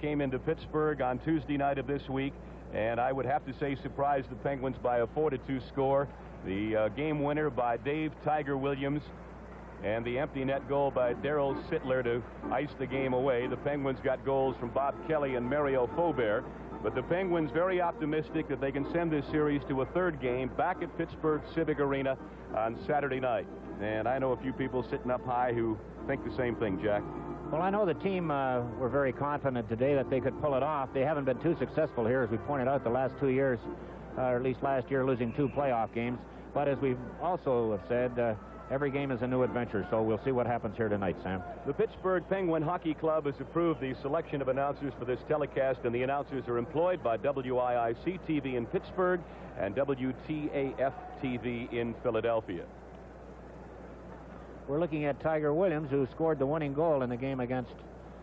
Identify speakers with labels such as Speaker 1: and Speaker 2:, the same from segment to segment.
Speaker 1: came into Pittsburgh on Tuesday night of this week, and I would have to say surprised the Penguins by a 4-2 score. The game winner by Dave Tiger Williams, and the empty net goal by Darryl Sittler to ice the game away. The Penguins got goals from Bob Kelly and Mario Faubert, but the Penguins very optimistic that they can send this series to a third game back at Pittsburgh Civic Arena on Saturday night. And I know a few people sitting up high who think the same thing, Jack.
Speaker 2: Well, I know the team were very confident today that they could pull it off. They haven't been too successful here, as we pointed out, the last 2 years, or at least last year, losing 2 playoff games. But as we've also have said, every game is a new adventure, so we'll see what happens here tonight, Sam.
Speaker 1: The Pittsburgh Penguin Hockey Club has approved the selection of announcers for this telecast, and the announcers are employed by WIIC-TV in Pittsburgh and WTAF-TV in Philadelphia.
Speaker 2: We're looking at Tiger Williams, who scored the winning goal in the game against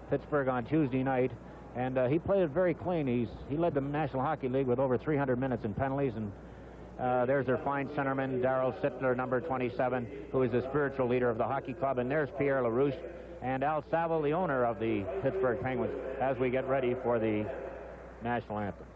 Speaker 2: Pittsburgh on Tuesday night, and he played it very clean. He led the National Hockey League with over 300 minutes in penalties, and there's their fine centerman, Darryl Sittler, number 27, who is the spiritual leader of the hockey club. And there's Pierre LaRouche and Al Saville, the owner of the Pittsburgh Penguins, as we get ready for the national anthem.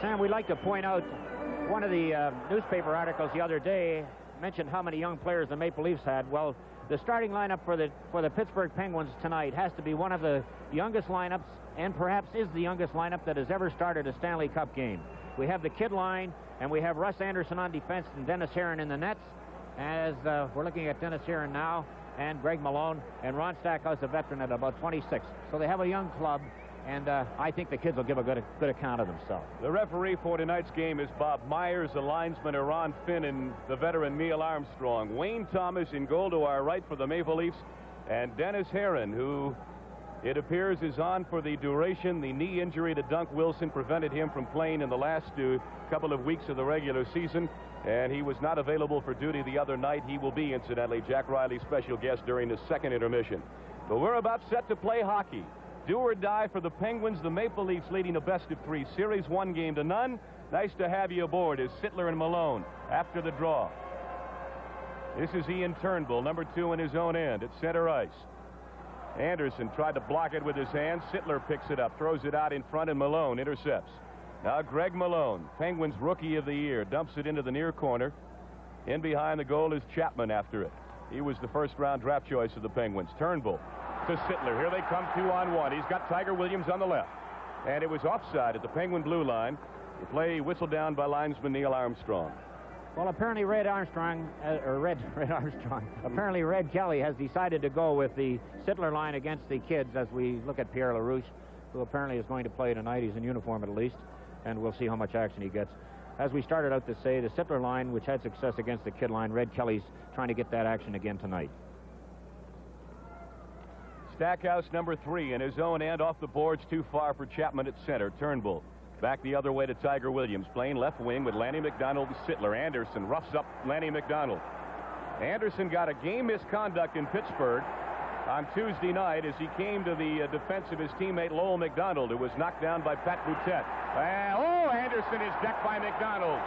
Speaker 2: Sam, we'd like to point out one of the newspaper articles the other day mentioned how many young players the Maple Leafs had. Well, the starting lineup for the Pittsburgh Penguins tonight has to be one of the youngest lineups, and perhaps is the youngest lineup that has ever started a Stanley Cup game. We have the kid line, and we have Russ Anderson on defense and Dennis Herron in the nets. As we're looking at Dennis Herron now, and Greg Malone, and Ron Stackhouse, a veteran, at about 26. So they have a young club. And I think the kids will give a good account of themselves.
Speaker 1: The referee for tonight's game is Bob Myers. The linesmen are Ron Finn and the veteran Neil Armstrong. Wayne Thomas in goal to our right for the Maple Leafs. And Dennis Herron, who it appears is on for the duration. The knee injury to Dunk Wilson prevented him from playing in the last couple of weeks of the regular season. And he was not available for duty the other night. He will be, incidentally, Jack Riley's special guest during the second intermission. But we're about set to play hockey. Do or die for the Penguins. The Maple Leafs leading a best-of-3 series, 1-0. Nice to have you aboard as Sittler and Malone after the draw. This is Ian Turnbull, number 2 in his own end at center ice. Anderson tried to block it with his hand. Sittler picks it up, throws it out in front, and Malone intercepts. Now Greg Malone, Penguins Rookie of the Year, dumps it into the near corner. In behind the goal is Chapman after it. He was the first-round draft choice of the Penguins. Turnbull to Sittler. Here they come 2-on-1. He's got Tiger Williams on the left. And it was offside at the Penguin blue line. The play whistled down by linesman Neil Armstrong.
Speaker 2: Well, apparently Red Kelly has decided to go with the Sittler line against the kids as we look at Pierre LaRouche, who apparently is going to play tonight. He's in uniform at least, and we'll see how much action he gets. As we started out to say, the Sittler line, which had success against the kid line, Red Kelly's trying to get that action again tonight.
Speaker 1: Stackhouse, number 3, in his own end, off the boards, too far for Chapman at center. Turnbull back the other way to Tiger Williams, playing left wing with Lanny McDonald and Sittler. Anderson roughs up Lanny McDonald. Anderson got a game misconduct in Pittsburgh on Tuesday night as he came to the defense of his teammate Lowell McDonald, who was knocked down by Pat Boutette. Anderson is decked by McDonald.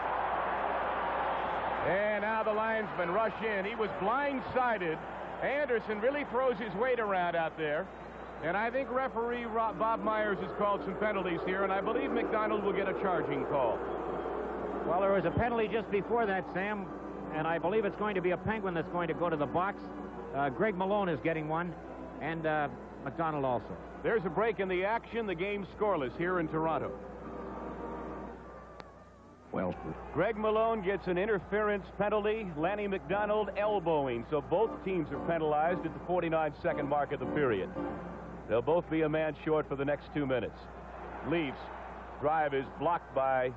Speaker 1: And now the linesmen rush in. He was blindsided. Anderson really throws his weight around out there. And I think referee Bob Myers has called some penalties here, and I believe McDonald will get a charging call.
Speaker 2: Well, there was a penalty just before that, Sam, and I believe it's going to be a Penguin that's going to go to the box. Greg Malone is getting one, and McDonald also.
Speaker 1: There's a break in the action. The game's scoreless here in Toronto.
Speaker 3: Well,
Speaker 1: Greg Malone gets an interference penalty. Lanny McDonald elbowing. So both teams are penalized at the 49-second mark of the period. They'll both be a man short for the next 2 minutes. Leafs drive is blocked by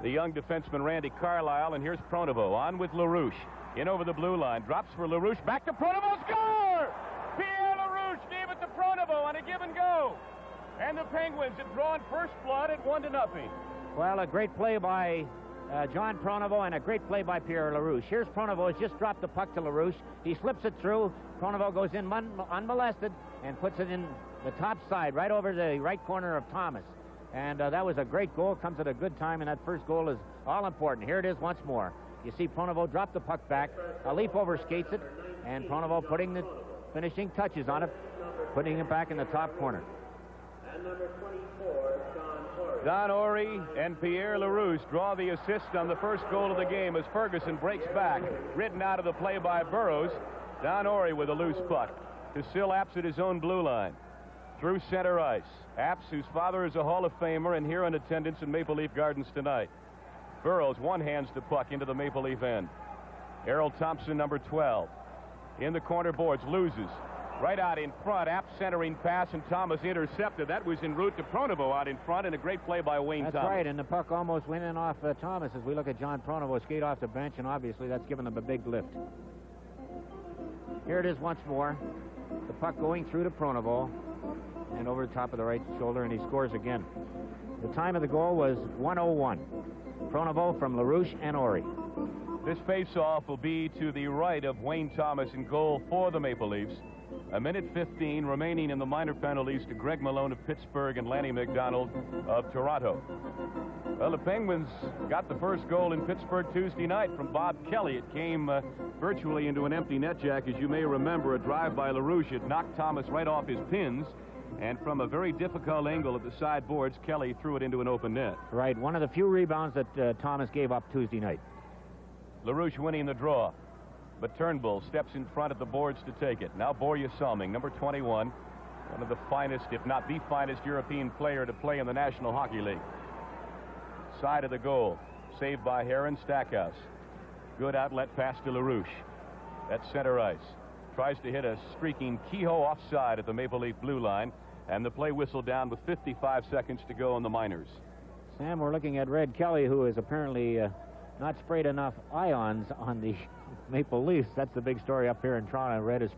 Speaker 1: the young defenseman Randy Carlyle, and here's Pronovo on with LaRouche. In over the blue line. Drops for LaRouche. Back to Pronovo. Score! Pierre LaRouche gave it to Pronovo on a give and go. And the Penguins had drawn first blood at 1-0.
Speaker 2: Well, a great play by John Pronovo and a great play by Pierre LaRouche. Here's Pronovo has just dropped the puck to LaRouche. He slips it through. Pronovo goes in unmolested and puts it in the top side, right over the right corner of Thomas. And that was a great goal. Comes at a good time, and that first goal is all important. Here it is once more. You see Pronovo drop the puck back. A leap over skates it, and Pronovo putting the finishing touches on it, putting it back in the top corner.
Speaker 3: And number 24,
Speaker 1: Don Orey and Pierre LaRouche draw the assist on the first goal of the game as Ferguson breaks back, ridden out of the play by Burroughs. Don Orey with a loose puck to Syl Apps at his own blue line. Through center ice. Apps, whose father is a Hall of Famer and here in attendance in Maple Leaf Gardens tonight. Burroughs one-hands the puck into the Maple Leaf end. Errol Thompson, number 12. In the corner boards, loses. Right out in front, Apps centering pass, and Thomas intercepted. That was en route to Pronovo out in front, and a great play by Wayne Thomas.
Speaker 2: That's right, and the puck almost went in off Thomas as we look at John Pronovo skate off the bench, and obviously that's given him a big lift. Here it is once more. The puck going through to Pronovo and over the top of the right shoulder, and he scores again. The time of the goal was 1:01. Pronovo from LaRouche and Orey.
Speaker 1: This face-off will be to the right of Wayne Thomas in goal for the Maple Leafs. 1:15 remaining in the minor penalties to Greg Malone of Pittsburgh and Lanny McDonald of Toronto. Well, the Penguins got the first goal in Pittsburgh Tuesday night from Bob Kelly. It came virtually into an empty net, Jack. As you may remember, a drive by LaRouche. It knocked Thomas right off his pins. And from a very difficult angle at the sideboards, Kelly threw it into an open net.
Speaker 2: Right, one of the few rebounds that Thomas gave up Tuesday night.
Speaker 1: LaRouche winning the draw. But Turnbull steps in front of the boards to take it. Now Borje Salming, number 21, one of the finest, if not the finest, European player to play in the National Hockey League. Side of the goal, saved by Heron. Stackhouse. Good outlet pass to LaRouche. That's center ice. Tries to hit a streaking Kehoe offside at the Maple Leaf blue line, and the play whistled down with 55 seconds to go in the minors.
Speaker 2: Sam, we're looking at Red Kelly, who is apparently not sprayed enough ions on the Maple Leafs. That's the big story up here in Toronto. Red is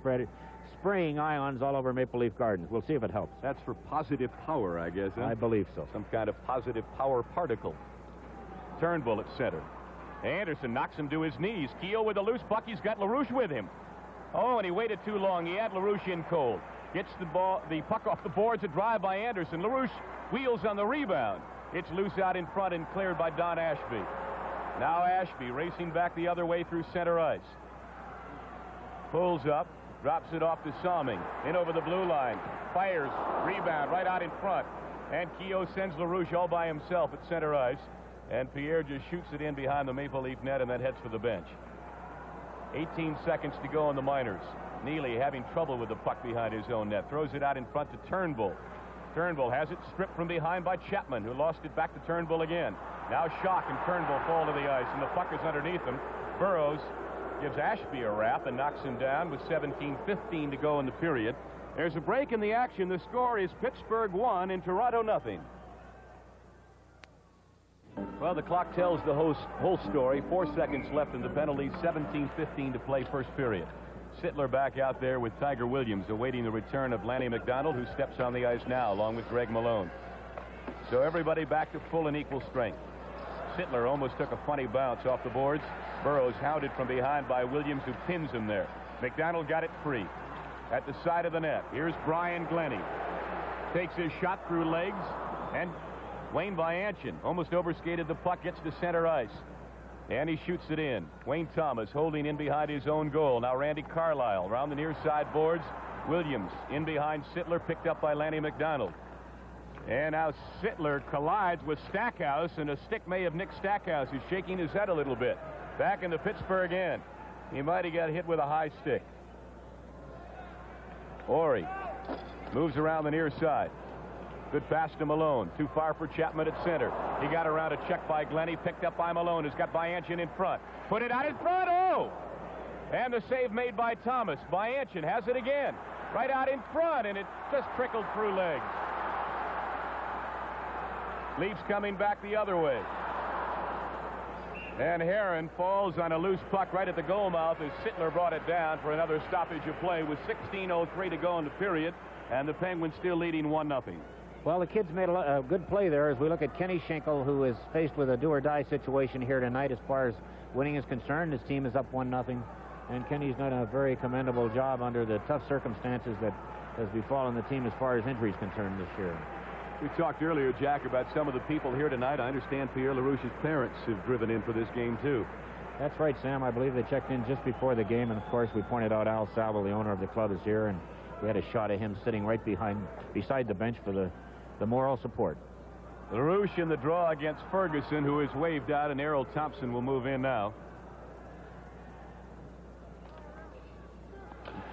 Speaker 2: spraying ions all over Maple Leaf Gardens. We'll see if it helps.
Speaker 1: That's for positive power, I guess. Huh?
Speaker 2: I believe so.
Speaker 1: Some kind of positive power particle. Turnbull at center. Anderson knocks him to his knees. Kehoe with a loose puck. He's got LaRouche with him. Oh, and he waited too long. He had LaRouche in cold. Gets the puck off the boards. A drive by Anderson. LaRouche wheels on the rebound. It's loose out in front and cleared by Don Ashby. Now Ashby racing back the other way through center ice. Pulls up, drops it off to Salming. In over the blue line. Fires, rebound right out in front. And Kehoe sends LaRouche all by himself at center ice. And Pierre just shoots it in behind the Maple Leaf net and then heads for the bench. 18 seconds to go in the minors. Neely having trouble with the puck behind his own net. Throws it out in front to Turnbull. Turnbull has it stripped from behind by Chapman, who lost it back to Turnbull again. Now Schock and Turnbull fall to the ice, and the puck is underneath them. Burroughs gives Ashby a wrap and knocks him down with 17:15 to go in the period. There's a break in the action. The score is Pittsburgh 1 and Toronto nothing. Well, the clock tells the whole story. 4 seconds left in the penalty. 17:15 to play first period. Sittler back out there with Tiger Williams awaiting the return of Lanny McDonald, who steps on the ice now along with Greg Malone. So everybody back to full and equal strength. Sittler almost took a funny bounce off the boards. Burroughs hounded from behind by Williams, who pins him there. McDonald got it free at the side of the net. Here's Brian Glennie. Takes his shot through legs, and Wayne Vianchin almost overskated the puck, gets to center ice. And he shoots it in. Wayne Thomas holding in behind his own goal. Now Randy Carlyle around the near side boards. Williams in behind Sittler, picked up by Lanny McDonald. And now Sittler collides with Stackhouse, and a stick may have nicked Stackhouse. He's shaking his head a little bit. Back in the Pittsburgh end. He might have got hit with a high stick. Orey moves around the near side. Good pass to Malone. Too far for Chapman at center. He got around a check by Glennie, picked up by Malone, who's got Vianchin in front. Put it out in front. Oh! And the save made by Thomas. Vianchin has it again. Right out in front, and it just trickled through legs. Leafs coming back the other way. And Herron falls on a loose puck right at the goal mouth as Sittler brought it down for another stoppage of play with 16:03 to go in the period, and the Penguins still leading 1-0.
Speaker 2: Well, the kids made a good play there as we look at Kenny Schenkel, who is faced with a do-or-die situation here tonight as far as winning is concerned. His team is up 1-0, and Kenny's done a very commendable job under the tough circumstances that has befallen the team as far as injuries concerned this year.
Speaker 1: We talked earlier, Jack, about some of the people here tonight. I understand Pierre LaRouche's parents have driven in for this game, too.
Speaker 2: That's right, Sam. I believe they checked in just before the game, and of course we pointed out Al Salvo, the owner of the club, is here, and we had a shot of him sitting right beside the bench for the moral support.
Speaker 1: LaRouche in the draw against Ferguson, who is waved out, and Errol Thompson will move in now.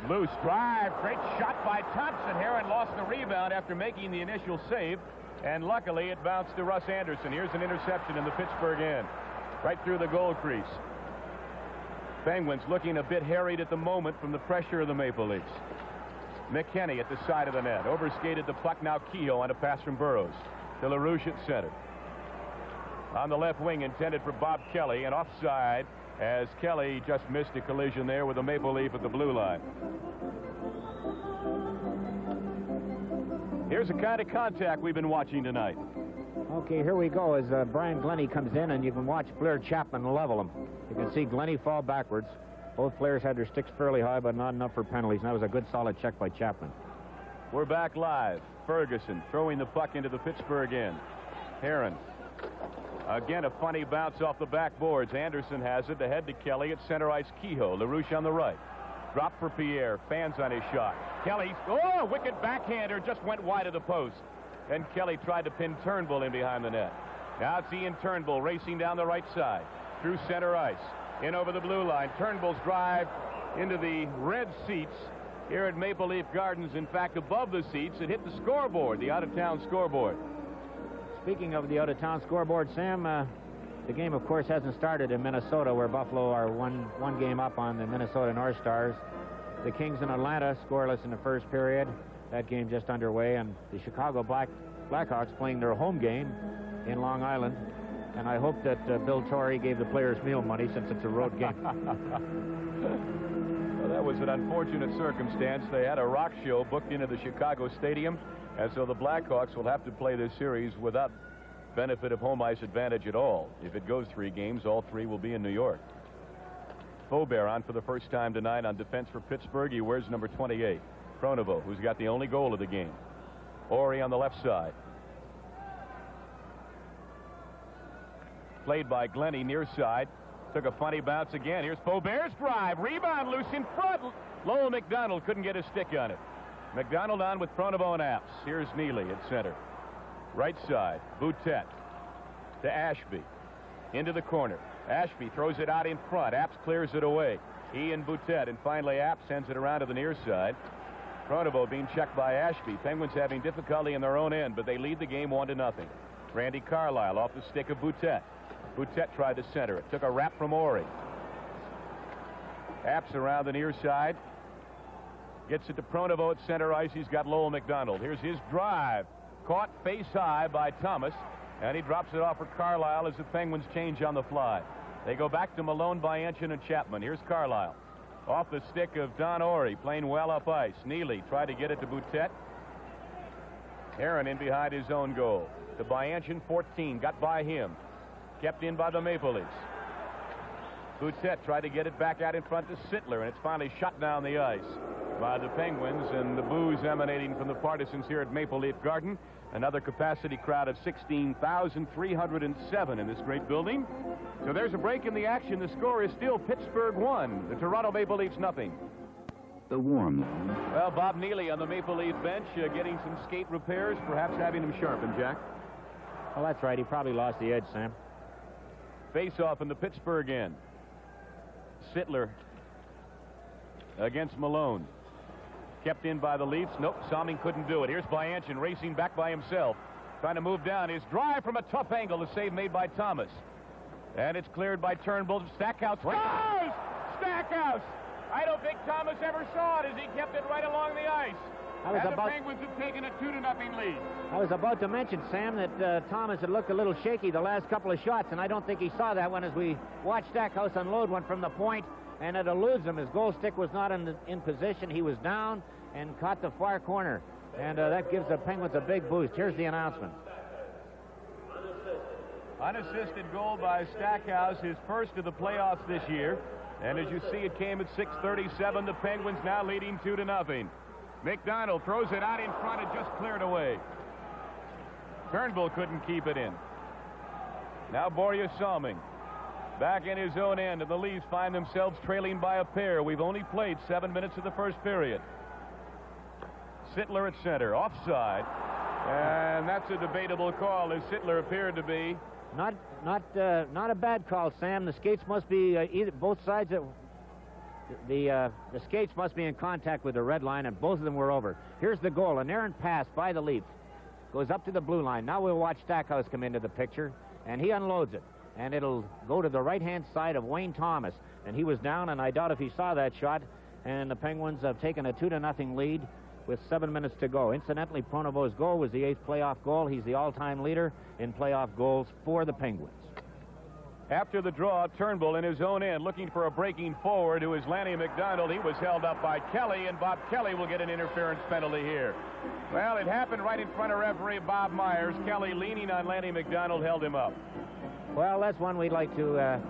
Speaker 1: Loose drive, great shot by Thompson. Herron lost the rebound after making the initial save, and luckily it bounced to Russ Anderson. Here's an interception in the Pittsburgh end, right through the goal crease. Penguins looking a bit harried at the moment from the pressure of the Maple Leafs. McKenny at the side of the net, overskated the puck. Now Kehoe on a pass from Burroughs to LaRouche at center. On the left wing, intended for Bob Kelly, and offside as Kelly just missed a collision there with a Maple Leaf at the blue line. Here's the kind of contact we've been watching tonight.
Speaker 2: Okay, here we go as Brian Glennie comes in, and you can watch Blair Chapman level him. You can see Glennie fall backwards. Both players had their sticks fairly high, but not enough for penalties, and that was a good solid check by Chapman.
Speaker 1: We're back live. Ferguson throwing the puck into the Pittsburgh end. Herron. Again, a funny bounce off the backboards. Anderson has it ahead to Kelly at center ice. Kehoe. LaRouche on the right. Drop for Pierre. Fans on his shot. Kelly. Oh, wicked backhander. Just went wide of the post. And Kelly tried to pin Turnbull in behind the net. Now it's Ian Turnbull racing down the right side. Through center ice. In over the blue line. Turnbull's drive into the red seats here at Maple Leaf Gardens. In fact, above the seats, it hit the scoreboard, the out-of-town scoreboard.
Speaker 2: Speaking of the out-of-town scoreboard, Sam, the game, of course, hasn't started in Minnesota, where Buffalo are one game up on the Minnesota North Stars. The Kings in Atlanta scoreless in the first period. That game just underway, and the Chicago Blackhawks playing their home game in Long Island. And I hope that Bill Torrey gave the players meal money since it's a road game.
Speaker 1: Well, that was an unfortunate circumstance. They had a rock show booked into the Chicago Stadium, and so the Blackhawks will have to play this series without benefit of home ice advantage at all. If it goes 3 games, all 3 will be in New York. Faubert on for the first time tonight on defense for Pittsburgh. He wears number 28. Pronovo, who's got the only goal of the game. Ori on the left side. Played by Glennie near side. Took a funny bounce again. Here's Faubert's drive. Rebound loose in front. Lowell McDonald couldn't get a stick on it. McDonald on with Pronovo and Apps. Here's Neely at center. Right side. Boutet to Ashby. Into the corner. Ashby throws it out in front. Apps clears it away. He and Boutet, and finally Apps sends it around to the near side. Pronovo being checked by Ashby. Penguins having difficulty in their own end, but they lead the game 1-0. Randy Carlyle off the stick of Boutet. Boutet tried to center it. Took a wrap from Ori. Apps around the near side. Gets it to Pronovo at center ice. He's got Lowell McDonald. Here's his drive. Caught face high by Thomas. And he drops it off for Carlyle as the Penguins change on the fly. They go back to Malone, Bayanchin, and Chapman. Here's Carlyle. Off the stick of Don Ori. Playing well up ice. Neely tried to get it to Boutet. Herron in behind his own goal. To Bayanchin, 14. Got by him. Kept in by the Maple Leafs. Boutet tried to get it back out in front to Sittler, and it's finally shot down the ice by the Penguins, and the boos emanating from the partisans here at Maple Leaf Garden. Another capacity crowd of 16,307 in this great building. So there's a break in the action. The score is still Pittsburgh 1, the Toronto Maple Leafs nothing.
Speaker 4: The warm line.
Speaker 1: Well, Bob Neely on the Maple Leaf bench getting some skate repairs, perhaps having them sharpened, Jack.
Speaker 2: Well, that's right. He probably lost the edge, Sam.
Speaker 1: Face-off in the Pittsburgh end. Sittler against Malone. Kept in by the Leafs. Nope, Salming couldn't do it. Here's Bayanchin racing back by himself. Trying to move down. His drive from a tough angle. The save made by Thomas. And it's cleared by Turnbull. Stackhouse. Stackhouse! I don't think Thomas ever saw it as he kept it right along the ice. And the Penguins have taken a 2-0 lead.
Speaker 2: I was about to mention, Sam, that Thomas had looked a little shaky the last couple of shots, and I don't think he saw that one as we watched Stackhouse unload one from the point, and it eludes him. His goal stick was not in position. He was down and caught the far corner, and that gives the Penguins a big boost. Here's the announcement.
Speaker 1: Unassisted goal by Stackhouse, his first of the playoffs this year. And as you see, it came at 6:37. The Penguins now leading 2-0. McDonald throws it out in front and just cleared away. Turnbull couldn't keep it in. Now Borje Salming back in his own end, and the Leafs find themselves trailing by a pair. We've only played 7 minutes of the first period. Sittler at center, offside, and that's a debatable call, as Sittler appeared to be.
Speaker 2: Not a bad call, Sam. The skates must be either both sides. The skates must be in contact with the red line, and both of them were over. Here's the goal. An errant pass by the Leafs. Goes up to the blue line. Now we'll watch Stackhouse come into the picture, and he unloads it. And it'll go to the right-hand side of Wayne Thomas. And he was down, and I doubt if he saw that shot. And the Penguins have taken a 2-0 lead with 7 minutes to go. Incidentally, Pronovo's goal was the 8th playoff goal. He's the all-time leader in playoff goals for the Penguins.
Speaker 1: After the draw, Turnbull in his own end looking for a breaking forward, who is Lanny McDonald. He was held up by Kelly, and Bob Kelly will get an interference penalty here. Well, it happened right in front of referee Bob Myers. Kelly, leaning on Lanny McDonald, held him up.
Speaker 2: Well, that's one we'd like to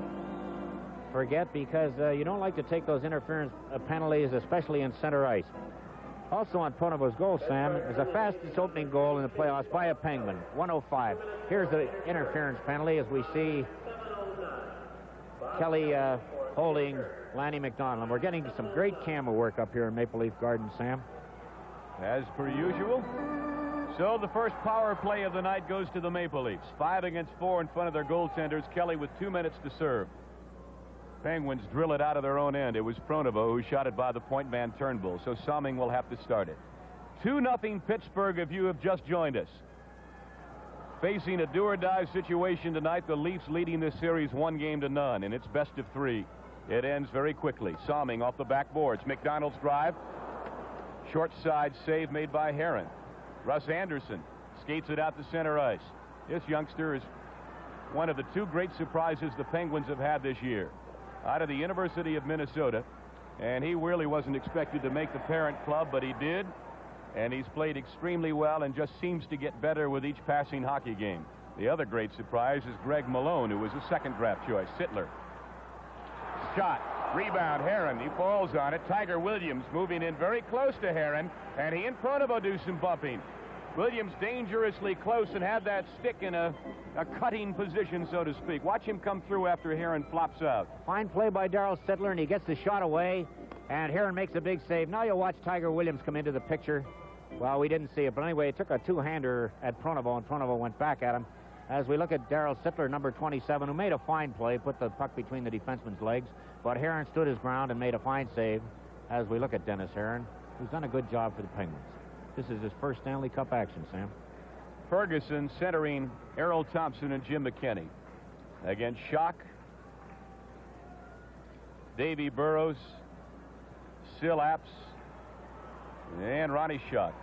Speaker 2: forget, because you don't like to take those interference penalties, especially in center ice. Also on Pronovo's goal, Sam, is the fastest opening goal in the playoffs by a Penguin, 1:05. Here's the interference penalty as we see Kelly holding Lanny McDonald. And we're getting some great camera work up here in Maple Leaf Gardens, Sam.
Speaker 1: As per usual. So the first power play of the night goes to the Maple Leafs. 5 against 4 in front of their goaltenders. Kelly with 2 minutes to serve. Penguins drill it out of their own end. It was Pronovo who shot it by the point man Turnbull, so Salming will have to start it. 2-0 Pittsburgh if you have just joined us. Facing a do-or-die situation tonight, the Leafs leading this series 1-0, and it's best of 3. It ends very quickly. Salming off the backboards. McDonald's drive. Short side save made by Heron. Russ Anderson skates it out to center ice. This youngster is one of the 2 great surprises the Penguins have had this year. Out of the University of Minnesota, and he really wasn't expected to make the parent club, but he did, and he's played extremely well and just seems to get better with each passing hockey game. The other great surprise is Greg Malone, who was a second draft choice. Sittler. Shot. Rebound. Heron. He falls on it. Tiger Williams moving in very close to Heron, and he and Pronovo do some bumping. Williams dangerously close and had that stick in a cutting position, so to speak. Watch him come through after Heron flops out.
Speaker 2: Fine play by Darryl Sittler, and he gets the shot away, and Heron makes a big save. Now you'll watch Tiger Williams come into the picture. Well, we didn't see it, but anyway, it took a two-hander at Pronovo, and Pronovo went back at him. As we look at Darryl Sittler, number 27, who made a fine play, put the puck between the defenseman's legs, but Heron stood his ground and made a fine save. As we look at Dennis Heron, who's done a good job for the Penguins. This is his first Stanley Cup action, Sam.
Speaker 1: Ferguson centering Errol Thompson and Jim McKinney. Against Schock, Davy Burrows, Syl Apps, and Ronnie Schock.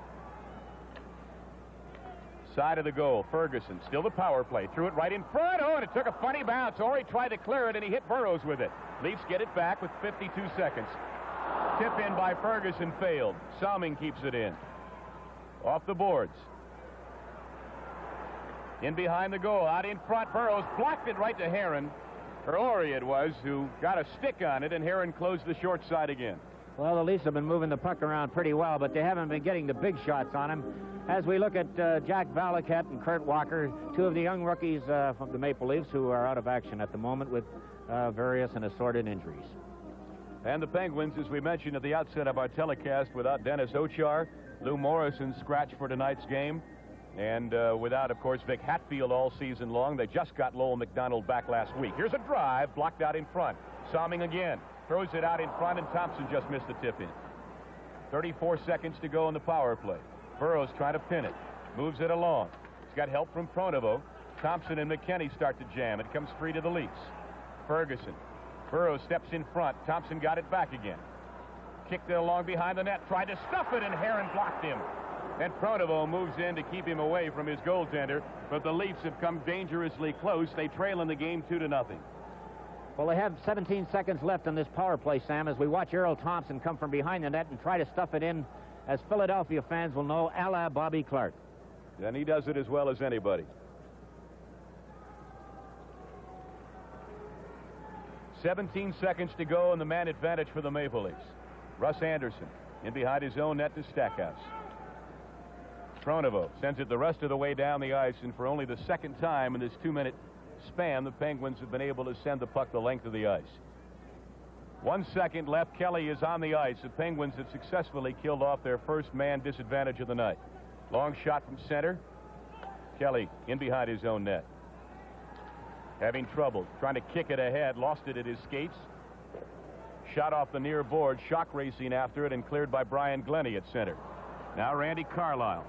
Speaker 1: Side of the goal, Ferguson, still the power play, threw it right in front. Oh, and it took a funny bounce. Ori tried to clear it, and he hit Burrows with it. Leafs get it back with 52 seconds. Tip in by Ferguson failed. Salming keeps it in. Off the boards. In behind the goal, out in front, Burrows blocked it right to Heron. Or Ori it was, who got a stick on it, and Heron closed the short side again.
Speaker 2: Well, the Leafs have been moving the puck around pretty well, but they haven't been getting the big shots on him. As we look at Jack Valaket and Kurt Walker, 2 of the young rookies from the Maple Leafs who are out of action at the moment with various and assorted injuries.
Speaker 1: And the Penguins, as we mentioned at the outset of our telecast, without Dennis Ochar, Lou Morrison scratched for tonight's game, and without, of course, Vic Hatfield all season long. They just got Lowell McDonald back last week. Here's a drive, blocked out in front. Salming again. Throws it out in front, and Thompson just missed the tip in. 34 seconds to go in the power play. Burrows trying to pin it. Moves it along. He's got help from Pronovo. Thompson and McKinney start to jam. It comes free to the Leafs. Ferguson. Burrows steps in front. Thompson got it back again. kicked it along behind the net, tried to stuff it, and Herron blocked him. And Pronovo moves in to keep him away from his goaltender, but the Leafs have come dangerously close. They trail in the game 2-0.
Speaker 2: Well, they have 17 seconds left on this power play, Sam, as we watch Earl Thompson come from behind the net and try to stuff it in, as Philadelphia fans will know, a la Bobby Clarke.
Speaker 1: And he does it as well as anybody. 17 seconds to go, and the man advantage for the Maple Leafs. Russ Anderson in behind his own net to Stackhouse. Pronovo sends it the rest of the way down the ice, and for only the second time in this 2-minute span, the Penguins have been able to send the puck the length of the ice. 1 second left. Kelly is on the ice. The Penguins have successfully killed off their first man disadvantage of the night. Long shot from center. Kelly in behind his own net. Having trouble trying to kick it ahead, lost it at his skates. Shot off the near board, shock racing after it, and cleared by Brian Glennie at center. Now Randy Carlyle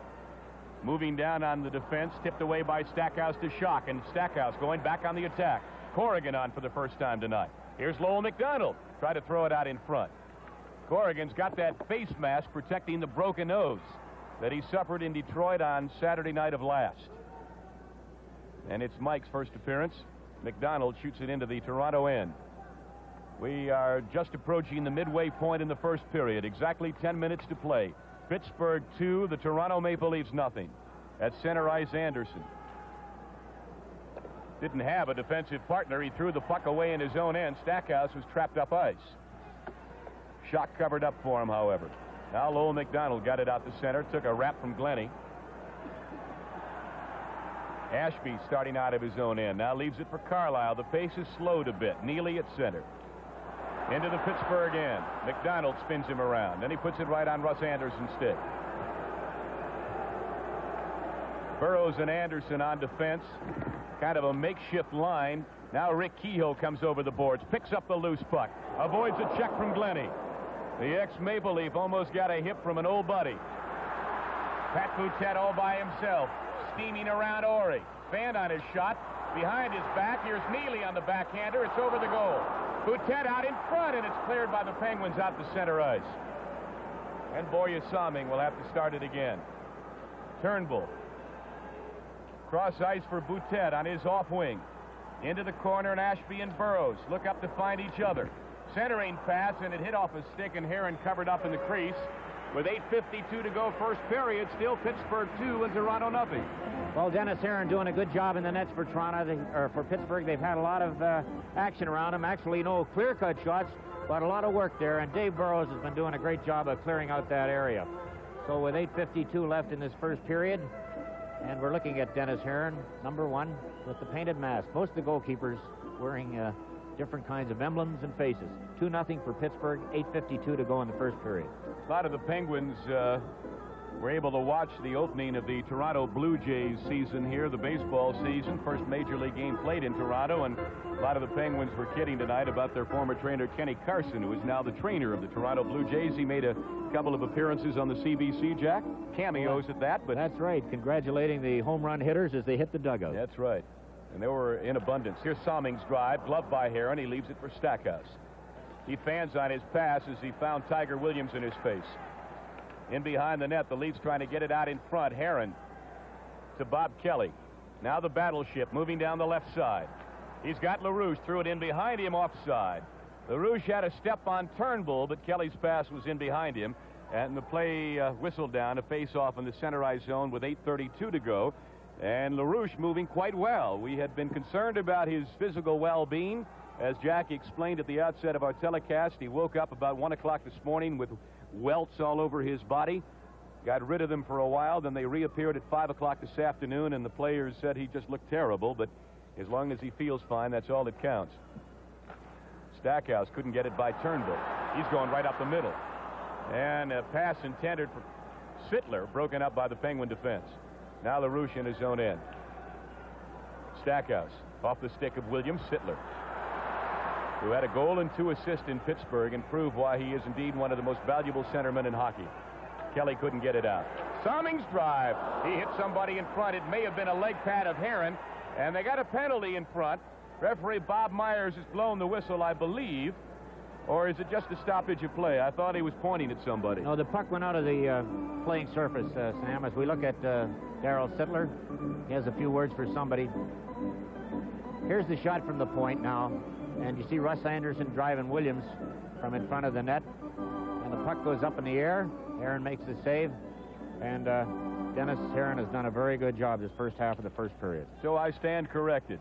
Speaker 1: moving down on the defense, tipped away by Stackhouse to Shock, and Stackhouse going back on the attack. Corrigan on for the first time tonight. Here's Lowell McDonald. Try to throw it out in front. Corrigan's got that face mask protecting the broken nose that he suffered in Detroit on Saturday night of last. And it's Mike's first appearance. McDonald shoots it into the Toronto end. We are just approaching the midway point in the first period. Exactly 10 minutes to play. Pittsburgh 2, the Toronto Maple Leafs nothing. At center ice, Anderson didn't have a defensive partner. He threw the puck away in his own end. Stackhouse was trapped up ice. Shock covered up for him, however. Now Lowell McDonald got it out to center, took a wrap from Glennie. Ashby starting out of his own end. Now leaves it for Carlyle. The pace is slowed a bit. Neely at center. Into the Pittsburgh end. McDonald spins him around. Then he puts it right on Russ Anderson's stick. Burroughs and Anderson on defense. Kind of a makeshift line. Now Rick Kehoe comes over the boards. Picks up the loose puck. Avoids a check from Glennie. The ex-Maple Leaf almost got a hit from an old buddy. Pat Boutette all by himself. Steaming around Ori. Fan on his shot. Behind his back. Here's Neely on the backhander. It's over the goal. Boutette out in front, and it's cleared by the Penguins out to center ice. And Borje Salming will have to start it again. Turnbull. Cross ice for Boutette on his off wing. Into the corner, and Ashby and Burroughs look up to find each other. Centering pass, and it hit off a stick, and Herron covered up in the crease. With 8:52 to go first period, still Pittsburgh 2 and Toronto nothing.
Speaker 2: Well, Dennis Herron doing a good job in the nets for Toronto, or for Pittsburgh. They've had a lot of action around them. Actually, no clear-cut shots, but a lot of work there. And Dave Burroughs has been doing a great job of clearing out that area. So with 8:52 left in this first period, and we're looking at Dennis Herron, number 1, with the painted mask. Most of the goalkeepers wearing different kinds of emblems and faces. 2-0 for Pittsburgh, 8:52 to go in the first period.
Speaker 1: A lot of the Penguins were able to watch the opening of the Toronto Blue Jays season here, the baseball season, first major league game played in Toronto, and a lot of the Penguins were kidding tonight about their former trainer Kenny Carson, who is now the trainer of the Toronto Blue Jays. He made a couple of appearances on the CBC, Jack. Cameos at that, but
Speaker 2: that's right, congratulating the home run hitters as they hit the dugout.
Speaker 1: That's right, and they were in abundance. Here's Salming's drive, gloved by Herron. He leaves it for Stackhouse. He fans on his pass as he found Tiger Williams in his face. In behind the net, the Leafs trying to get it out in front. Herron to Bob Kelly. Now the battleship moving down the left side. He's got LaRouche, threw it in behind him offside. LaRouche had a step on Turnbull, but Kelly's pass was in behind him. And the play whistled down, a face-off in the center ice zone with 8:32 to go. And LaRouche moving quite well. We had been concerned about his physical well-being. As Jack explained at the outset of our telecast, he woke up about 1 o'clock this morning with welts all over his body. Got rid of them for a while, then they reappeared at 5 o'clock this afternoon, and the players said he just looked terrible, but as long as he feels fine, that's all that counts. Stackhouse couldn't get it by Turnbull. He's going right up the middle. And a pass intended for Sittler, broken up by the Penguin defense. Now LaRouche in his own end. Stackhouse off the stick of Williams. Sittler, who had a goal and 2 assists in Pittsburgh and proved why he is indeed one of the most valuable centermen in hockey. Kelly couldn't get it out. Salming's drive. He hit somebody in front. It may have been a leg pad of Herron, and they got a penalty in front. Referee Bob Myers has blown the whistle, I believe. Or is it just a stoppage of play? I thought he was pointing at somebody.
Speaker 2: No, the puck went out of the playing surface, Sam. As we look at Darryl Sittler, he has a few words for somebody. Here's the shot from the point now. And you see Russ Anderson driving Williams from in front of the net. And the puck goes up in the air. Aaron makes the save. And Dennis Herron has done a very good job this first half of the first period.
Speaker 1: So I stand corrected.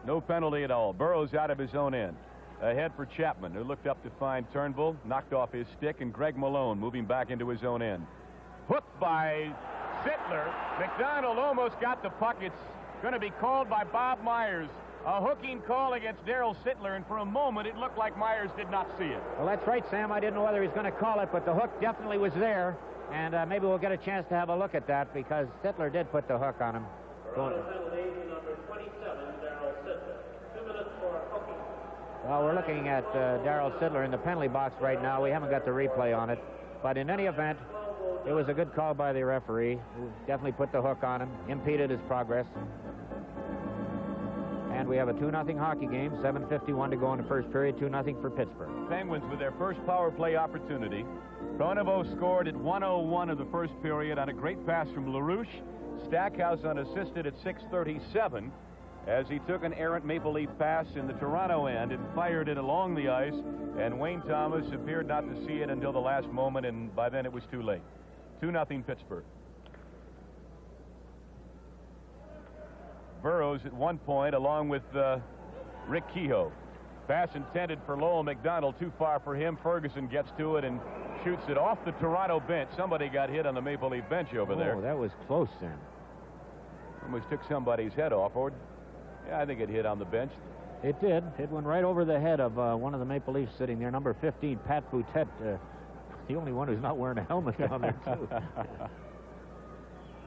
Speaker 1: No penalty at all. Burroughs out of his own end. Ahead for Chapman, who looked up to find Turnbull, knocked off his stick, and Greg Malone moving back into his own end. Hooked by Sittler. McDonald almost got the puck. It's going to be called by Bob Myers. A hooking call against Darryl Sittler, and for a moment it looked like Myers did not see it.
Speaker 2: Well, that's right, Sam. I didn't know whether he was going to call it, but the hook definitely was there. And maybe we'll get a chance to have a look at that because Sittler did put the hook on him.
Speaker 3: Toronto penalty, number 27, Darryl Sittler. 2 minutes for hooking.
Speaker 2: Well, we're looking at Darryl Sittler in the penalty box right now. We haven't got the replay on it. But in any event, it was a good call by the referee, who definitely put the hook on him, impeded his progress. And we have a 2-0 hockey game, 7:51 to go in the first period, 2-0 for Pittsburgh.
Speaker 1: Penguins with their first power play opportunity. Pronovo scored at 1:01 of the first period on a great pass from LaRouche. Stackhouse unassisted at 6:37 as he took an errant Maple Leaf pass in the Toronto end and fired it along the ice, and Wayne Thomas appeared not to see it until the last moment, and by then it was too late. 2-0 Pittsburgh. Burroughs at one point along with Rick Kehoe. Pass intended for Lowell McDonald, too far for him. Ferguson gets to it and shoots it off the Toronto bench. Somebody got hit on the Maple Leaf bench over there.
Speaker 2: Oh, that was close, Sam.
Speaker 1: Almost took somebody's head off. Or, yeah, I think it hit on the bench.
Speaker 2: It did. It went right over the head of one of the Maple Leafs sitting there, number 15, Pat Boutet. The only one who's not wearing a helmet down there, too.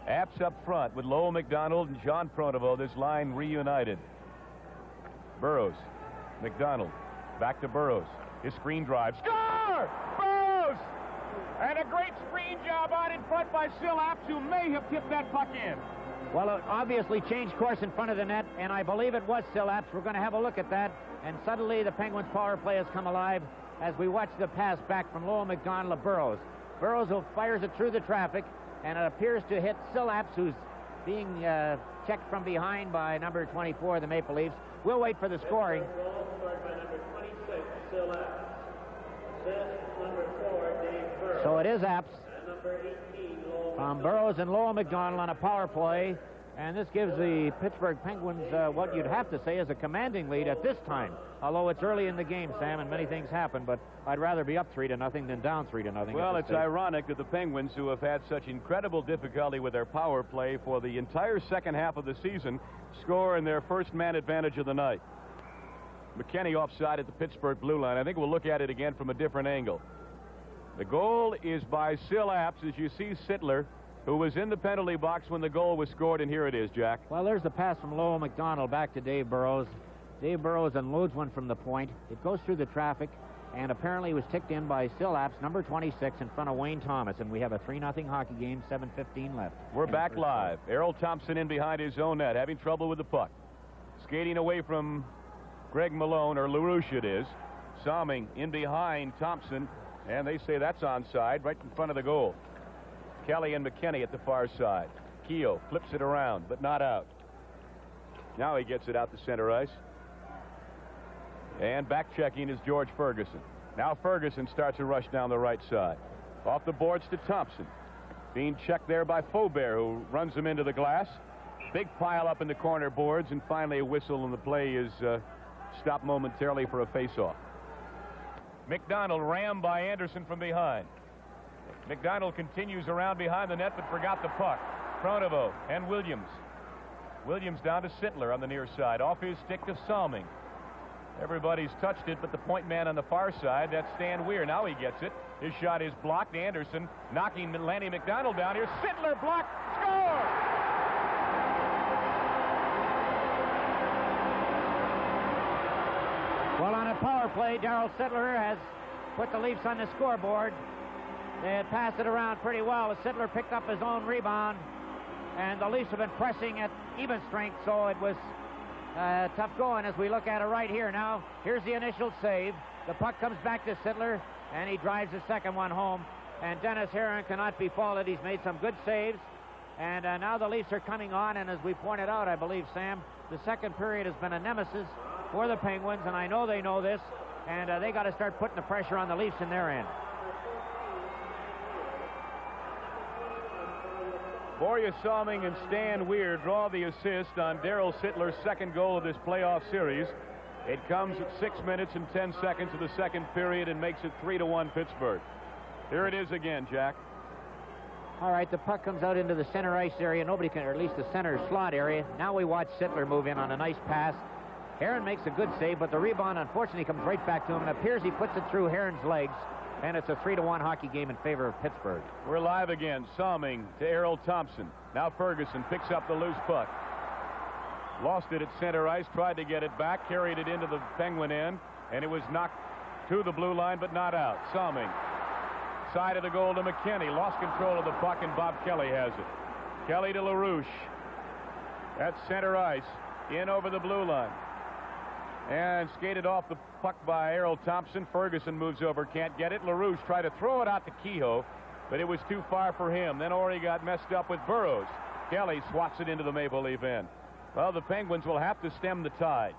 Speaker 1: Apps up front with Lowell McDonald and John Pronovo. This line reunited. Burroughs. McDonald. Back to Burroughs. His screen drive. Score! Burroughs! And a great screen job out in front by Sil Apps, who may have tipped that puck in.
Speaker 2: Well, it obviously changed course in front of the net, and I believe it was Sil Apps. We're going to have a look at that. And suddenly the Penguins' power play has come alive as we watch the pass back from Lowell McDonald to Burroughs. Burroughs fires it through the traffic, and it appears to hit Sil Apps, who's being checked from behind by number 24 of the Maple Leafs. We'll wait for the scoring.
Speaker 3: Scored by number 26, Sil Apps. Assist, number 4, Dave Burroughs.
Speaker 2: So it is Apps.
Speaker 3: And number 18, Lowell
Speaker 2: From Burroughs and Lowell McDonald on a power play. And this gives the Pittsburgh Penguins what you'd have to say is a commanding lead at this time. Although it's early in the game, Sam, and many things happen, but I'd rather be up 3-0 than down 3-0.
Speaker 1: Well, it's ironic that the Penguins, who have had such incredible difficulty with their power play for the entire second half of the season, score in their first man advantage of the night. McKenny offside at the Pittsburgh blue line. I think we'll look at it again from a different angle. The goal is by Sil Apps, as you see Sittler, who was in the penalty box when the goal was scored, and here it is, Jack.
Speaker 2: Well, there's the pass from Lowell McDonald back to Dave Burroughs. Dave Burroughs unloads one from the point. It goes through the traffic, and apparently was ticked in by Sil Apps, number 26, in front of Wayne Thomas, and we have a 3-0 hockey game, 7:15 left.
Speaker 1: We're back live. Errol Thompson in behind his own net, having trouble with the puck. Skating away from Greg Malone, or LaRouche it is. Salming in behind Thompson, and they say that's onside, right in front of the goal. Kelly and McKenny at the far side. Kehoe flips it around, but not out. Now he gets it out to center ice. And back checking is George Ferguson. Now Ferguson starts a rush down the right side. Off the boards to Thompson. Being checked there by Faubert, who runs him into the glass. Big pile up in the corner boards, and finally a whistle, and the play is stopped momentarily for a face-off. McDonald rammed by Anderson from behind. McDonald continues around behind the net, but forgot the puck. Pronovo and Williams. Williams down to Sittler on the near side. Off his stick to Salming. Everybody's touched it, but the point man on the far side, that's Stan Weir. Now he gets it. His shot is blocked. Anderson knocking Lanny McDonald down here. Sittler blocked. Score!
Speaker 2: Well, on a power play, Darryl Sittler has put the Leafs on the scoreboard. They had passed it around pretty well. Sittler picked up his own rebound, and the Leafs have been pressing at even strength, so it was tough going as we look at it right here now. Here's the initial save. The puck comes back to Sittler, and he drives the second one home. And Dennis Herron cannot be faulted. He's made some good saves. And now the Leafs are coming on, and as we pointed out, I believe, Sam, the second period has been a nemesis for the Penguins, and I know they know this, and they got to start putting the pressure on the Leafs in their end.
Speaker 1: Borje Salming and Stan Weir draw the assist on Darryl Sittler's second goal of this playoff series. It comes at 6 minutes and 10 seconds of the second period and makes it 3-1 Pittsburgh. Here it is again, Jack.
Speaker 2: All right, the puck comes out into the center ice area. Nobody can, or at least the center slot area. Now we watch Sittler move in on a nice pass. Herron makes a good save, but the rebound unfortunately comes right back to him. It appears he puts it through Herron's legs, and it's a 3-1 hockey game in favor of Pittsburgh.
Speaker 1: We're live again. Salming to Errol Thompson. Now Ferguson picks up the loose puck. Lost it at center ice, tried to get it back, carried it into the Penguin end, and it was knocked to the blue line, but not out. Salming. Side of the goal to McKinney. Lost control of the puck, and Bob Kelly has it. Kelly to LaRouche. At center ice. In over the blue line. And skated off the puck by Errol Thompson. Ferguson moves over, can't get it. LaRouche tried to throw it out to Kehoe, but it was too far for him. Then Ori got messed up with Burroughs. Kelly swats it into the Maple Leaf end. Well, the Penguins will have to stem the tide.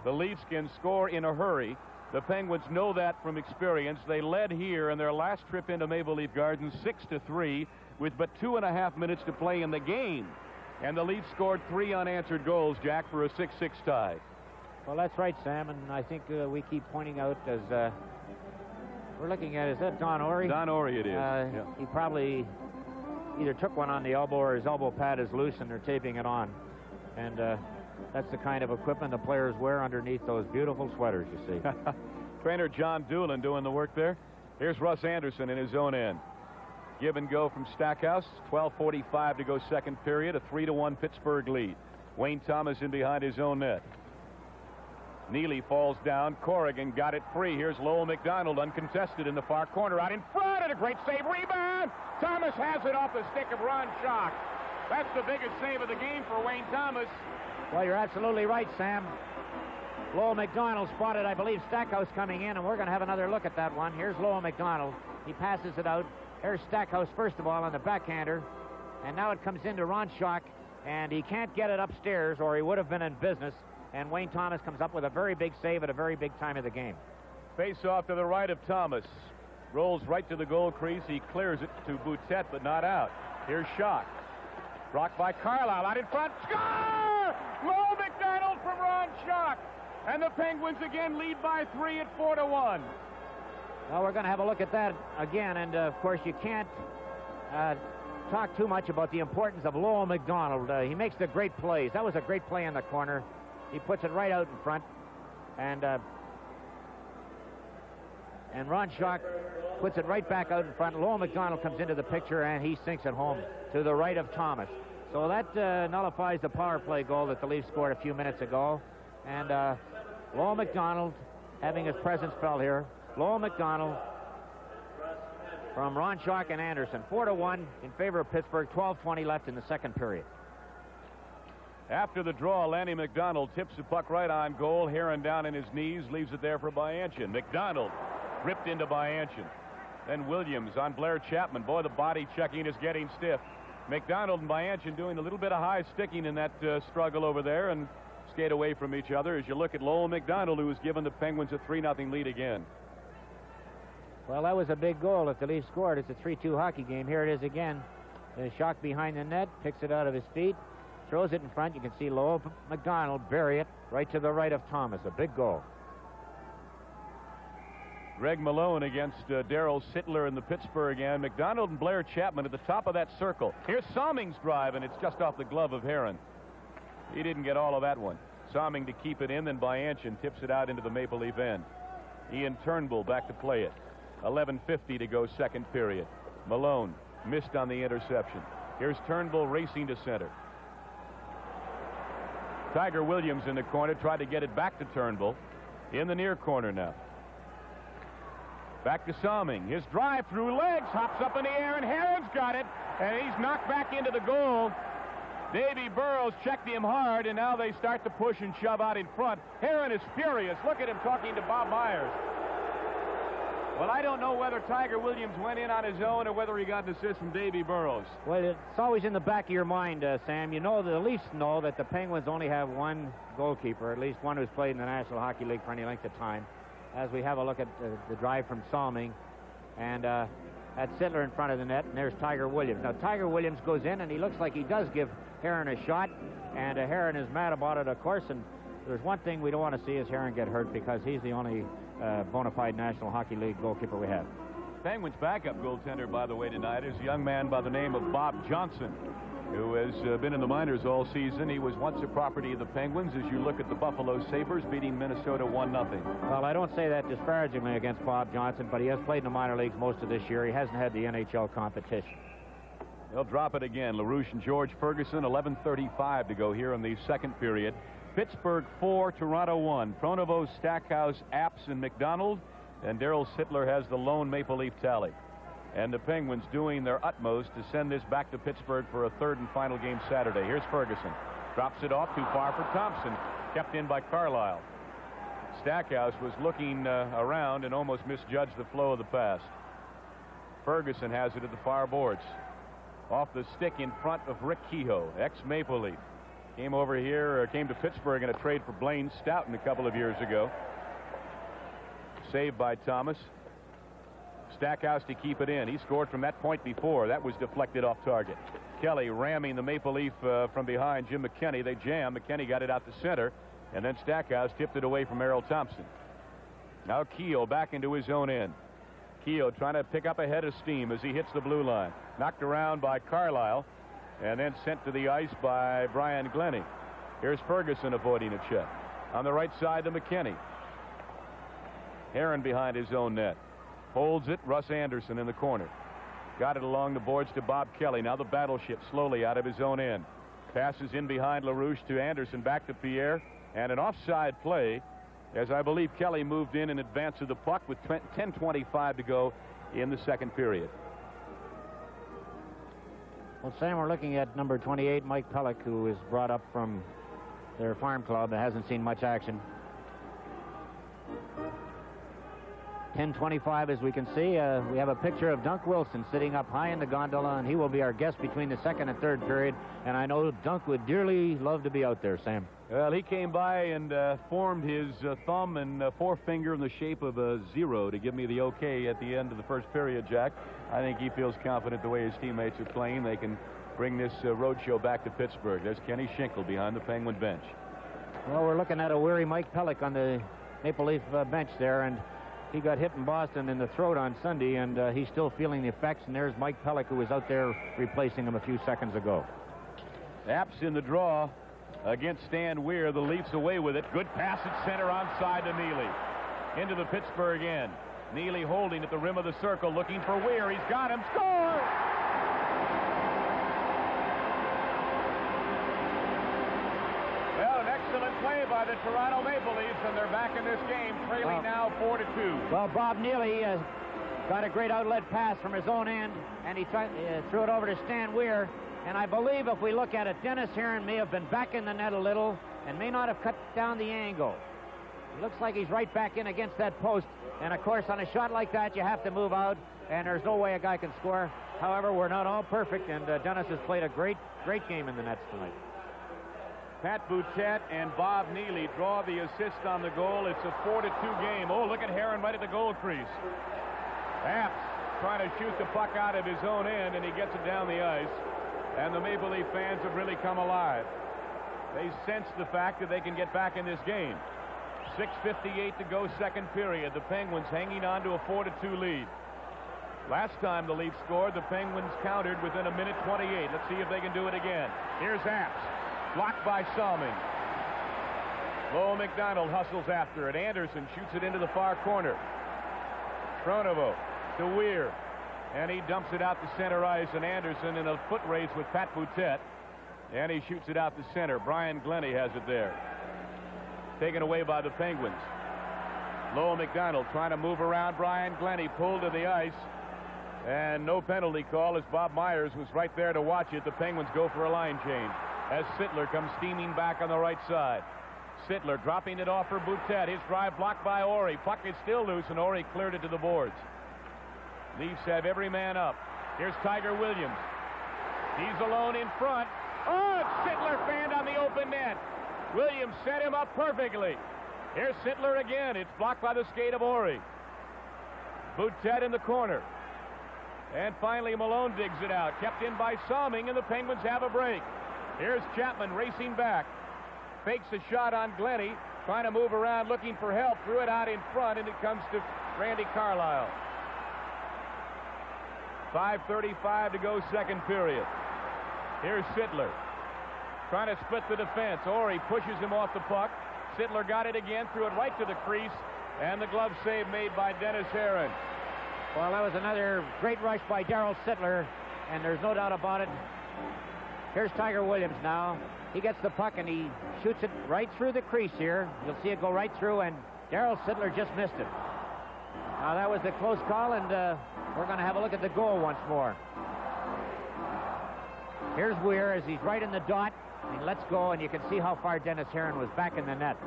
Speaker 1: The Leafs can score in a hurry. The Penguins know that from experience. They led here in their last trip into Maple Leaf Gardens 6-3 with but 2.5 minutes to play in the game. And the Leafs scored 3 unanswered goals, Jack, for a 6-6 tie.
Speaker 2: Well, that's right, Sam, and I think we keep pointing out as we're looking at, is that Don Ori?
Speaker 1: Don Ori it is. Yeah.
Speaker 2: He probably either took one on the elbow or his elbow pad is loose and they're taping it on. And that's the kind of equipment the players wear underneath those beautiful sweaters, you see.
Speaker 1: Trainer John Doolin doing the work there. Here's Russ Anderson in his own end. Give and go from Stackhouse. 12:45 to go second period. A 3-1 Pittsburgh lead. Wayne Thomas in behind his own net. Neely falls down. Corrigan got it free. Here's Lowell McDonald uncontested in the far corner. Out in front, and a great save. Rebound! Thomas has it off the stick of Ron Schock. That's the biggest save of the game for Wayne Thomas.
Speaker 2: Well, you're absolutely right, Sam. Lowell McDonald spotted, I believe, Stackhouse coming in, and we're going to have another look at that one. Here's Lowell McDonald. He passes it out. There's Stackhouse, first of all, on the backhander. And now it comes into Ron Schock, and he can't get it upstairs, or he would have been in business. And Wayne Thomas comes up with a very big save at a very big time of the game.
Speaker 1: Face off to the right of Thomas. Rolls right to the goal crease. He clears it to Boutette, but not out. Here's Schock. Blocked by Carlisle. Out in front. Score! Lowell McDonald from Ron Schock. And the Penguins again lead by 3 at 4-1.
Speaker 2: Well, we're going to have a look at that again. And, of course, you can't talk too much about the importance of Lowell McDonald. He makes the great plays. That was a great play in the corner. He puts it right out in front. And Ron Schock puts it right back out in front. Lowell McDonald comes into the picture, and he sinks it home to the right of Thomas. So that nullifies the power play goal that the Leafs scored a few minutes ago. And Lowell McDonald having his presence felt here. Lowell McDonald from Ron Schock and Anderson. 4-1 in favor of Pittsburgh. 12:20 left in the second period.
Speaker 1: After the draw, Lanny McDonald tips the puck right on goal. Herron down in his knees, leaves it there for Bianchin. McDonald ripped into Bianchin. Then Williams on Blair Chapman. Boy, the body checking is getting stiff. McDonald and Bianchin doing a little bit of high sticking in that struggle over there and skate away from each other as you look at Lowell McDonald, who has given the Penguins a 3-0 lead again.
Speaker 2: Well, that was a big goal. If the Leafs scored, it's a 3-2 hockey game. Here it is again. Schock behind the net, picks it out of his feet, throws it in front. You can see Lowell McDonald bury it right to the right of Thomas. A big goal.
Speaker 1: Greg Malone against Darryl Sittler in the Pittsburgh end. McDonald and Blair Chapman at the top of that circle. Here's Salming's drive, and it's just off the glove of Herron. He didn't get all of that one. Salming to keep it in, then Bianchin tips it out into the Maple Leaf end. Ian Turnbull back to play it. 11:50 to go second period. Malone missed on the interception. Here's Turnbull racing to center. Tiger Williams in the corner, tried to get it back to Turnbull. In the near corner now. Back to Salming. His drive through legs, hops up in the air, and Herron's got it, and he's knocked back into the goal. Davy Burroughs checked him hard, and now they start to push and shove out in front. Herron is furious. Look at him talking to Bob Myers. Well, I don't know whether Tiger Williams went in on his own or whether he got an assist from Davy Burrows.
Speaker 2: Well, it's always in the back of your mind, Sam. You know, the Leafs know that the Penguins only have one goalkeeper, at least one who's played in the National Hockey League for any length of time. As we have a look at the drive from Salming, and that's Sittler in front of the net, and there's Tiger Williams. Now, Tiger Williams goes in, and he looks like he does give Heron a shot, and Heron is mad about it, of course, and there's one thing we don't want to see is Heron get hurt, because he's the only bona fide National Hockey League goalkeeper we have.
Speaker 1: Penguins' backup goaltender, by the way, tonight is a young man by the name of Bob Johnson, who has been in the minors all season. He was once a property of the Penguins as you look at the Buffalo Sabres beating Minnesota 1-0.
Speaker 2: Well, I don't say that disparagingly against Bob Johnson, but he has played in the minor leagues most of this year. He hasn't had the NHL competition.
Speaker 1: They'll drop it again. LaRouche and George Ferguson, 11:35 to go here in the second period. Pittsburgh 4, Toronto 1. Pronovo, Stackhouse, Apps, and McDonald. And Darryl Sittler has the lone Maple Leaf tally. And the Penguins doing their utmost to send this back to Pittsburgh for a third and final game Saturday. Here's Ferguson. Drops it off too far for Thompson. Kept in by Carlisle. Stackhouse was looking around and almost misjudged the flow of the pass. Ferguson has it at the far boards. Off the stick in front of Rick Kehoe, ex-Maple Leaf. Came over here, came to Pittsburgh in a trade for Blaine Stoughton a couple of years ago. Saved by Thomas. Stackhouse to keep it in. He scored from that point before. That was deflected off target. Kelly ramming the Maple Leaf from behind Jim McKenney. They jam. McKenney got it out the center, and then Stackhouse tipped it away from Errol Thompson. Now Kehoe back into his own end. Kehoe trying to pick up a head of steam as he hits the blue line. Knocked around by Carlisle, and then sent to the ice by Brian Glennie. Here's Ferguson avoiding a check. On the right side to McKenney. Heron behind his own net. Holds it. Russ Anderson in the corner. Got it along the boards to Bob Kelly. Now the battleship slowly out of his own end. Passes in behind LaRouche to Anderson. Back to Pierre. And an offside play, as I believe Kelly moved in advance of the puck with 10:25 to go in the second period.
Speaker 2: Well, Sam, we're looking at number 28, Mike Pellick, who is brought up from their farm club and hasn't seen much action. 10:25, as we can see. We have a picture of Dunk Wilson sitting up high in the gondola, and he will be our guest between the second and third period. And I know Dunk would dearly love to be out there, Sam.
Speaker 1: Well, he came by and formed his thumb and forefinger in the shape of a 0 to give me the okay at the end of the first period, Jack. I think he feels confident the way his teammates are playing. They can bring this road show back to Pittsburgh. There's Kenny Schinkel behind the Penguin bench.
Speaker 2: Well, we're looking at a weary Mike Pellick on the Maple Leaf bench there, and he got hit in Boston in the throat on Sunday, and he's still feeling the effects. And there's Mike Pellick, who was out there replacing him a few seconds ago.
Speaker 1: Apps in the draw against Stan Weir. The Leafs away with it. Good pass at center onside to Neely. Into the Pittsburgh end. Neely holding at the rim of the circle, looking for Weir. He's got him. Score! Well, an excellent play by the Toronto Maple Leafs, and they're back in this game, trailing now 4-2.
Speaker 2: Well, Bob Neely got a great outlet pass from his own end, and he threw it over to Stan Weir. And I believe if we look at it, Dennis Heron may have been back in the net a little and may not have cut down the angle. He looks like he's right back in against that post. And, of course, on a shot like that, you have to move out, and there's no way a guy can score. However, we're not all perfect, and Dennis has played a great game in the nets tonight.
Speaker 1: Pat Boutette and Bob Neely draw the assist on the goal. It's a 4-2 game. Oh, look at Heron right at the goal crease. Apps trying to shoot the puck out of his own end, and he gets it down the ice. And the Maple Leaf fans have really come alive. They sense the fact that they can get back in this game. 6:58 to go, second period. The Penguins hanging on to a 4-2 lead. Last time the Leafs scored, the Penguins countered within a minute 28. Let's see if they can do it again. Here's Apps. Blocked by Salming. Lowell McDonald hustles after it. Anderson shoots it into the far corner. Pronovo to Weir. And he dumps it out to center ice, and Anderson in a foot race with Pat Boutette. And he shoots it out to center. Brian Glennie has it there. Taken away by the Penguins. Lowell McDonald trying to move around Brian Glennie, pulled to the ice. And no penalty call as Bob Myers was right there to watch it. The Penguins go for a line change as Sittler comes steaming back on the right side. Sittler dropping it off for Boutet. His drive blocked by Ori. Puck is still loose, and Ori cleared it to the boards. Leafs have every man up. Here's Tiger Williams. He's alone in front. Oh, Sittler fanned on the open net. Williams set him up perfectly. Here's Sittler again. It's blocked by the skate of Ori. Boutet in the corner. And finally Malone digs it out. Kept in by Salming, and the Penguins have a break. Here's Chapman racing back. Fakes a shot on Glennie. Trying to move around, looking for help. Threw it out in front, and it comes to Randy Carlyle. 5:35 to go, second period. Here's Sittler. Trying to split the defense. Ori pushes him off the puck. Sittler got it again, threw it right to the crease, and the glove save made by Dennis Herron.
Speaker 2: Well, that was another great rush by Darryl Sittler, and there's no doubt about it. Here's Tiger Williams now. He gets the puck, and he shoots it right through the crease here. You'll see it go right through, and Darryl Sittler just missed it. Now, that was a close call, and we're going to have a look at the goal once more. Here's Weir as he's right in the dot. He lets go, and you can see how far Dennis Herron was back in the net,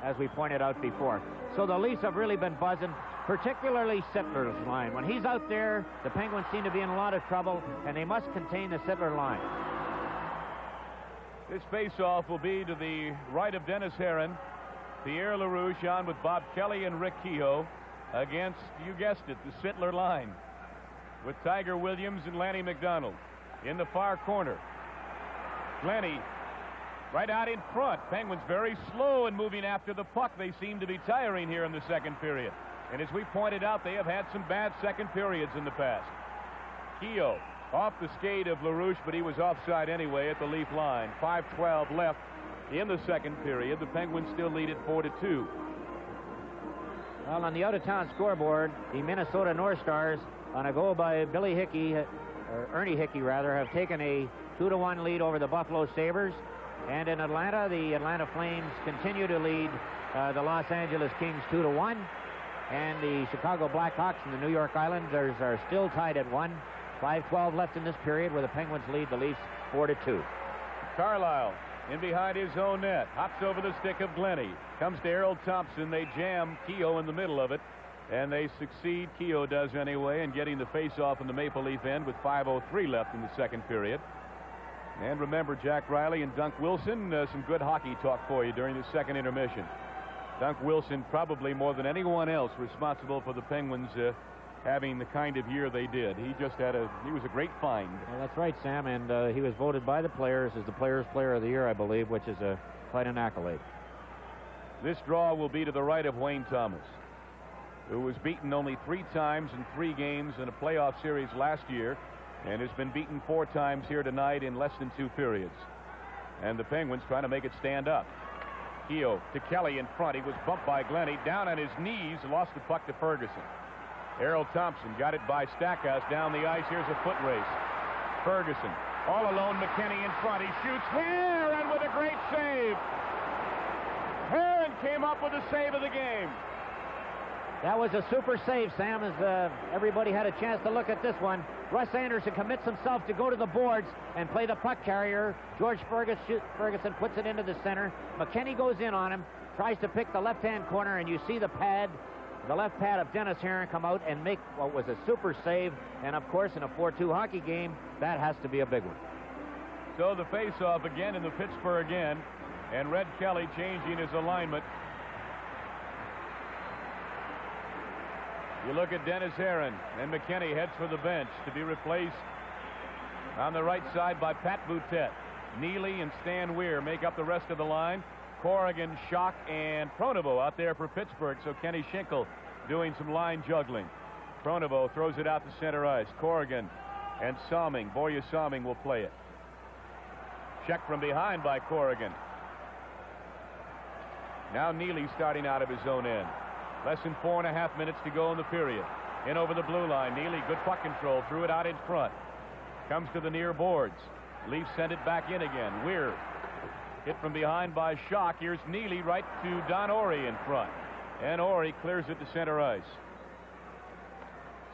Speaker 2: as we pointed out before. So the Leafs have really been buzzing, particularly Sittler's line. When he's out there, the Penguins seem to be in a lot of trouble, and they must contain the Sittler line.
Speaker 1: This face-off will be to the right of Dennis Herron. Pierre LaRouche on with Bob Kelly and Rick Kehoe against, you guessed it, the Sittler line, with Tiger Williams and Lanny McDonald in the far corner. Glennie right out in front. Penguins very slow in moving after the puck. They seem to be tiring here in the second period. And as we pointed out, they have had some bad second periods in the past. Kehoe off the skate of LaRouche, but he was offside anyway at the Leaf line. 5:12 left in the second period. The Penguins still lead it 4-2.
Speaker 2: Well, on the out-of-town scoreboard, the Minnesota North Stars, on a goal by Billy Hickey, or Ernie Hickey rather, have taken a 2-1 lead over the Buffalo Sabres. And in Atlanta, the Atlanta Flames continue to lead the Los Angeles Kings 2-1. And the Chicago Blackhawks and the New York Islanders are still tied at 1. 5:12 left in this period, where the Penguins lead the Leafs 4-2.
Speaker 1: Carlyle in behind his own net. Hops over the stick of Glennie. Comes to Errol Thompson. They jam Kehoe in the middle of it. And they succeed, Kehoe does anyway, in getting the face-off in the Maple Leaf end with 5:03 left in the second period. And remember, Jack Riley and Dunk Wilson, some good hockey talk for you during the second intermission. Dunk Wilson probably more than anyone else responsible for the Penguins having the kind of year they did. He was a great find.
Speaker 2: Well, that's right, Sam, and he was voted by the players as the Players' Player of the Year, I believe, which is quite an accolade.
Speaker 1: This draw will be to the right of Wayne Thomas, who was beaten only 3 times in 3 games in a playoff series last year, and has been beaten 4 times here tonight in less than 2 periods. And the Penguins trying to make it stand up. Kehoe to Kelly in front. He was bumped by Glennie. Down on his knees, lost the puck to Ferguson. Errol Thompson got it by Stackhouse down the ice. Here's a foot race. Ferguson all alone. McKinney in front. He shoots here, and with a great save. Herron came up with the save of the game.
Speaker 2: That was a super save, Sam, as everybody had a chance to look at this one. Russ Anderson commits himself to go to the boards and play the puck carrier. George Ferguson puts it into the center. McKinney goes in on him, tries to pick the left-hand corner, and you see the left pad of Dennis Herron come out and make what was a super save. And, of course, in a 4-2 hockey game, that has to be a big one.
Speaker 1: So the face-off again in the Pittsburgh end, and Red Kelly changing his alignment. You look at Dennis Herron, and McKinney heads for the bench to be replaced on the right side by Pat Boutet. Neely and Stan Weir make up the rest of the line. Corrigan, Schock, and Pronovo out there for Pittsburgh, so Kenny Schinkel doing some line juggling. Pronovo throws it out to center ice. Corrigan and Salming, Borje Salming will play it. Checked from behind by Corrigan. Now Neely starting out of his own end. Less than 4.5 minutes to go in the period. In over the blue line. Neely, good puck control. Threw it out in front. Comes to the near boards. Leafs send it back in again. Weir hit from behind by Schock. Here's Neely right to Don Ori in front. And Ori clears it to center ice.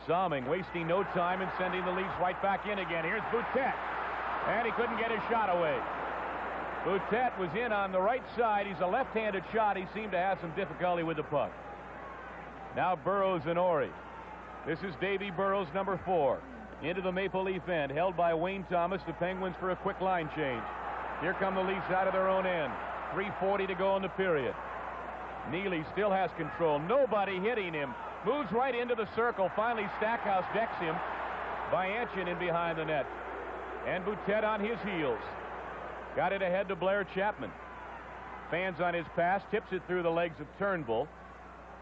Speaker 1: Salming wasting no time and sending the Leafs right back in again. Here's Boutet. And he couldn't get his shot away. Boutette was in on the right side. He's a left-handed shot. He seemed to have some difficulty with the puck. Now Burroughs and Ori. This is Davy Burroughs, number 4. Into the Maple Leaf end, held by Wayne Thomas. The Penguins for a quick line change. Here come the Leafs out of their own end. 3:40 to go in the period. Neely still has control. Nobody hitting him. Moves right into the circle. Finally, Stackhouse decks him by Anchin in behind the net. And Boutette on his heels. Got it ahead to Blair Chapman. Fans on his pass. Tips it through the legs of Turnbull.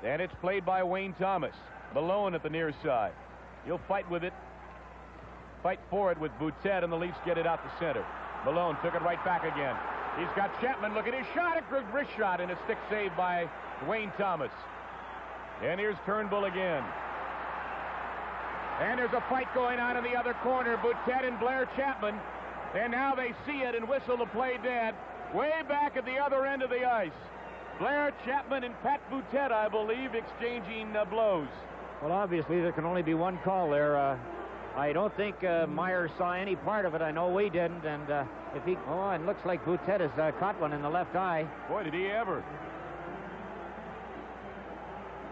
Speaker 1: And it's played by Wayne Thomas. Malone at the near side. He'll fight with it. Fight for it with Boutette, and the Leafs get it out to center. Malone took it right back again. He's got Chapman. Look at his shot. A good wrist shot, and a stick saved by Wayne Thomas. And here's Turnbull again. And there's a fight going on in the other corner. Boutette and Blair Chapman. And now they see it and whistle the play dead. Way back at the other end of the ice. Blair Chapman and Pat Boutette, I believe, exchanging blows.
Speaker 2: Well, obviously, there can only be one call there. I don't think Myers saw any part of it. I know we didn't. And if he... Oh, it looks like Boutette has caught one in the left eye.
Speaker 1: Boy, did he ever.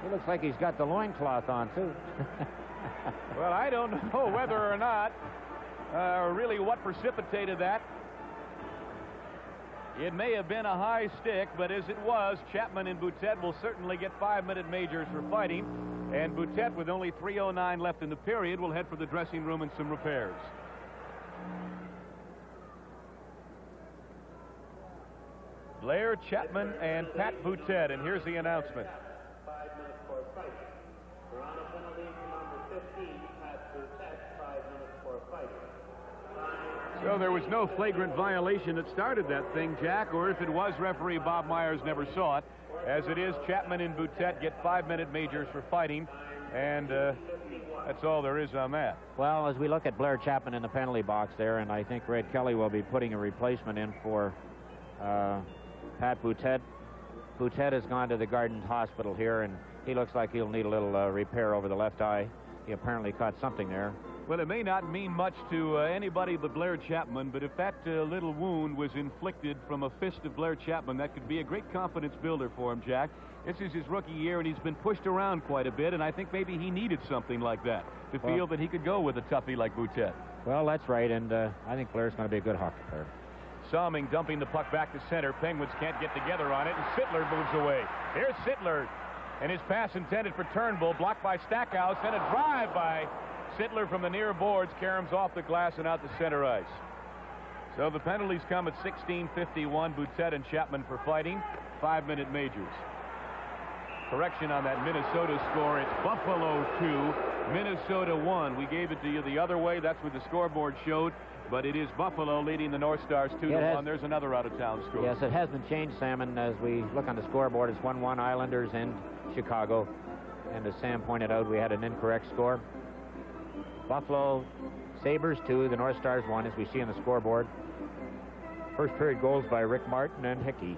Speaker 2: He looks like he's got the loincloth on, too.
Speaker 1: Well, I don't know whether or not, really what precipitated that. It may have been a high stick, but as it was, Chapman and Boutette will certainly get 5-minute majors for fighting. And Boutette, with only 3:09 left in the period, will head for the dressing room and some repairs. Blair Chapman and Pat Boutette, and here's the announcement.
Speaker 3: 5 minutes for fighting. We're on a penalty for number 15, Pat Boutette, 5 minutes for fighting.
Speaker 1: So there was no flagrant violation that started that thing, Jack, or if it was, referee Bob Myers never saw it. As it is, Chapman and Boutette get 5-minute majors for fighting, and that's all there is on that.
Speaker 2: Well, as we look at Blair Chapman in the penalty box there, and I think Red Kelly will be putting a replacement in for Pat Boutette. Boutette has gone to the Gardens Hospital here, and he looks like he'll need a little repair over the left eye. He apparently caught something there.
Speaker 1: Well, it may not mean much to anybody but Blair Chapman, but if that little wound was inflicted from a fist of Blair Chapman, that could be a great confidence builder for him, Jack. This is his rookie year, and he's been pushed around quite a bit, and I think maybe he needed something like that to feel that he could go with a toughie like Boutette.
Speaker 2: Well, that's right, and I think Blair's going to be a good hockey player.
Speaker 1: Salming dumping the puck back to center. Penguins can't get together on it, and Sittler moves away. Here's Sittler, and his pass intended for Turnbull, blocked by Stackhouse, and a drive by Sittler from the near boards caroms off the glass and out to center ice. So the penalties come at 16:51. Boutette and Chapman for fighting. 5-minute majors. Correction on that Minnesota score. It's Buffalo 2, Minnesota 1. We gave it to you the other way. That's what the scoreboard showed. But it is Buffalo leading the North Stars 2-1. There's another out-of-town score.
Speaker 2: Yes, it has been changed, Sam, and as we look on the scoreboard, it's 1-1 Islanders and Chicago. And as Sam pointed out, we had an incorrect score. Buffalo Sabres 2, the North Stars 1, as we see on the scoreboard. First period goals by Rick Martin and Hickey.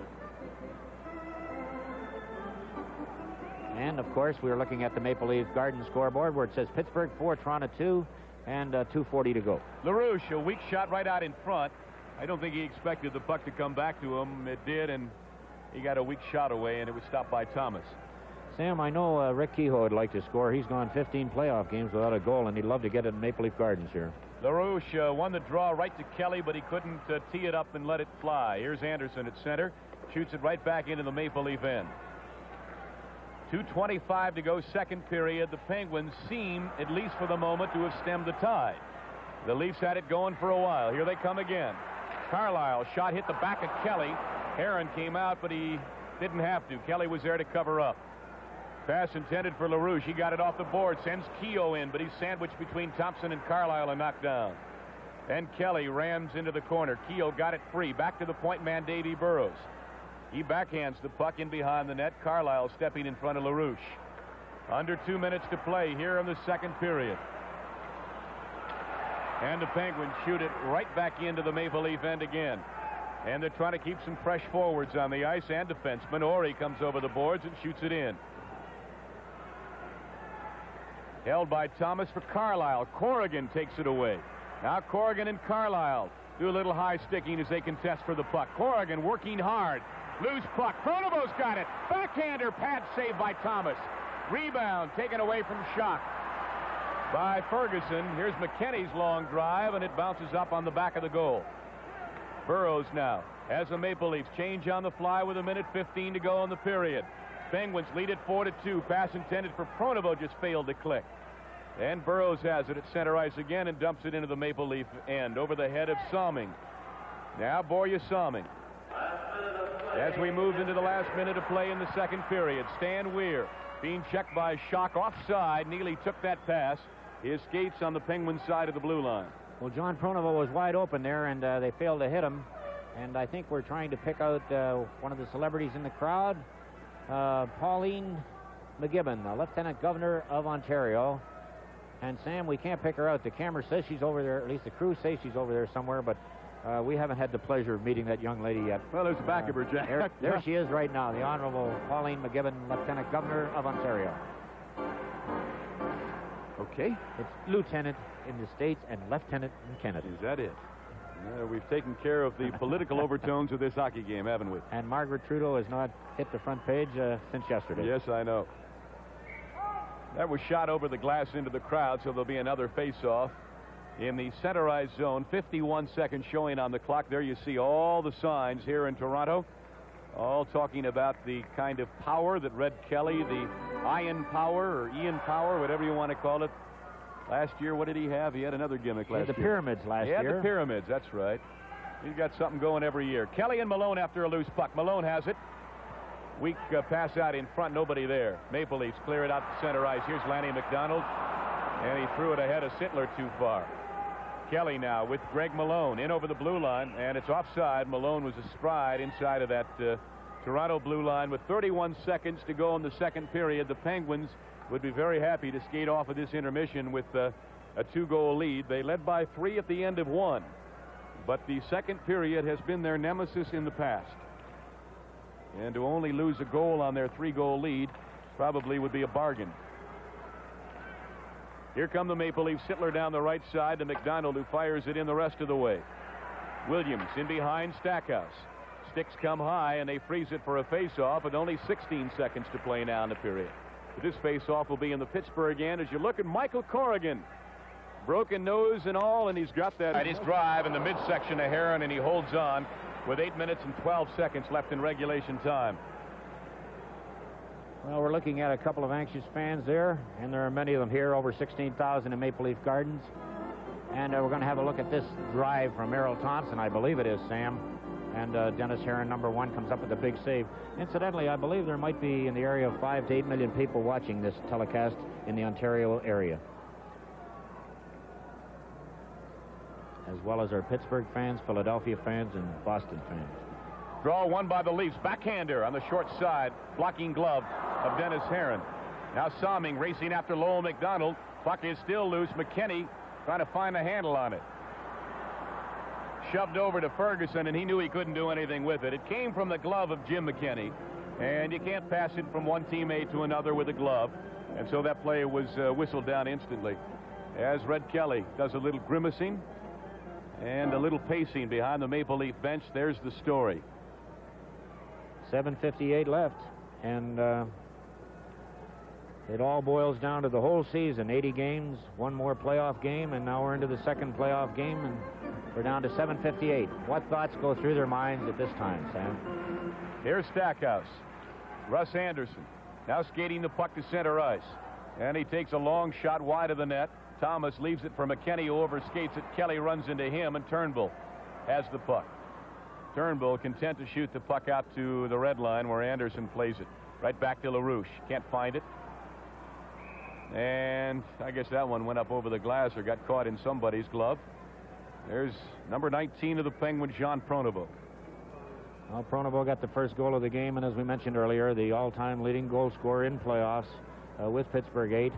Speaker 2: And, of course, we were looking at the Maple Leaf Garden scoreboard where it says Pittsburgh 4, Toronto 2, and 2:40 to go.
Speaker 1: LaRouche, a weak shot right out in front. I don't think he expected the puck to come back to him. It did, and he got a weak shot away, and it was stopped by Thomas.
Speaker 2: Sam, I know Rick Kehoe would like to score. He's gone 15 playoff games without a goal, and he'd love to get it in Maple Leaf Gardens here.
Speaker 1: LaRouche won the draw right to Kelly, but he couldn't tee it up and let it fly. Here's Anderson at center. Shoots it right back into the Maple Leaf end. 2:25 to go, second period. The Penguins seem, at least for the moment, to have stemmed the tide. The Leafs had it going for a while. Here they come again. Carlisle shot hit the back of Kelly. Heron came out, but he didn't have to. Kelly was there to cover up. Pass intended for LaRouche. He got it off the board. Sends Kehoe in, but he's sandwiched between Thompson and Carlisle and knocked down. Then Kelly rams into the corner. Kehoe got it free. Back to the point man, Davy Burroughs. He backhands the puck in behind the net. Carlisle stepping in front of LaRouche. Under 2 minutes to play here in the second period. And the Penguins shoot it right back into the Maple Leaf end again. And they're trying to keep some fresh forwards on the ice and defenseman. Ori comes over the boards and shoots it in. Held by Thomas for Carlisle. Corrigan takes it away. Now Corrigan and Carlisle do a little high sticking as they contest for the puck. Corrigan working hard. Loose puck. Pronovo's got it. Backhander pad saved by Thomas. Rebound taken away from Schock by Ferguson. Here's McKenny's long drive, and it bounces up on the back of the goal. Burroughs now has the Maple Leafs change on the fly with 1:15 to go in the period. Penguins lead it 4-2. Pass intended for Pronovo just failed to click. And Burroughs has it at center ice again and dumps it into the Maple Leaf end over the head of Salming. Now Borje Salming. As we moved into the last minute of play in the second period, Stan Weir being checked by Schock offside. Neely took that pass. His skates on the Penguin side of the blue line.
Speaker 2: Well, John Pronovo was wide open there, and they failed to hit him. And I think we're trying to pick out one of the celebrities in the crowd, Pauline McGibbon, the Lieutenant Governor of Ontario. And Sam, we can't pick her out. The camera says she's over there, at least the crew says she's over there somewhere, but we haven't had the pleasure of meeting that young lady yet.
Speaker 1: Well, there's the back of her, Jack.
Speaker 2: There she is right now, the Honorable Pauline McGibbon, Lieutenant Governor of Ontario.
Speaker 1: Okay.
Speaker 2: It's Lieutenant in the States and Lieutenant in Canada.
Speaker 1: Is that it? We've taken care of the political overtones of this hockey game, haven't we?
Speaker 2: And Margaret Trudeau has not hit the front page since yesterday.
Speaker 1: Yes, I know. That was shot over the glass into the crowd, so there'll be another face-off in the center ice zone. 51 seconds showing on the clock. There you see all the signs here in Toronto, all talking about the kind of power that Red Kelly, the Iron Power or Ian Power, whatever you want to call it. Last year, what did he have? He had another gimmick last year.
Speaker 2: He had the pyramids last year.
Speaker 1: He had the pyramids, that's right. He's got something going every year. Kelly and Malone after a loose puck. Malone has it. Weak pass out in front, nobody there. Maple Leafs clear it out to center ice. Here's Lanny McDonald, and he threw it ahead of Sittler too far. Kelly now with Greg Malone in over the blue line, and it's offside. Malone was astride inside of that Toronto blue line with 31 seconds to go in the second period. The Penguins would be very happy to skate off of this intermission with a 2-goal lead. They led by 3 at the end of 1, but the second period has been their nemesis in the past. And to only lose a goal on their 3-goal lead probably would be a bargain. Here come the Maple Leafs. Sittler down the right side to McDonald, who fires it in the rest of the way. Williams in behind Stackhouse. Sticks come high, and they freeze it for a face-off with only 16 seconds to play now in the period. But this face-off will be in the Pittsburgh end as you look at Michael Corrigan. Broken nose and all, and he's got that. His drive in the midsection of Heron, and he holds on with 8 minutes and 12 seconds left in regulation time.
Speaker 2: Well, we're looking at a couple of anxious fans there, and there are many of them here, over 16,000 in Maple Leaf Gardens. And we're going to have a look at this drive from Errol Thompson, I believe it is, Sam. And Dennis Heron, number 1, comes up with a big save. Incidentally, I believe there might be in the area of 5 to 8 million people watching this telecast in the Ontario area, as well as our Pittsburgh fans, Philadelphia fans, and Boston fans.
Speaker 1: Draw won by the Leafs. Backhander on the short side. Blocking glove of Dennis Heron. Now Salming racing after Lowell McDonald. Puck is still loose. McKenny trying to find a handle on it. Shoved over to Ferguson, and he knew he couldn't do anything with it. It came from the glove of Jim McKenny, and you can't pass it from one teammate to another with a glove. And so that play was whistled down instantly. As Red Kelly does a little grimacing and a little pacing behind the Maple Leaf bench. There's the story.
Speaker 2: 7:58 left, and it all boils down to the whole season. 80 games, one more playoff game, and now we're into the second playoff game, and we're down to 7:58. What thoughts go through their minds at this time, Sam?
Speaker 1: Here's Stackhouse. Russ Anderson now skating the puck to center ice, and he takes a long shot wide of the net. Thomas leaves it for McKenny, who overskates it. Kelly runs into him, and Turnbull has the puck. Turnbull content to shoot the puck out to the red line where Anderson plays it. Right back to LaRouche. Can't find it. And I guess that one went up over the glass or got caught in somebody's glove. There's number 19 of the Penguins, John Pronovo.
Speaker 2: Well, Pronovo got the first goal of the game, and as we mentioned earlier, the all-time leading goal scorer in playoffs with Pittsburgh 8.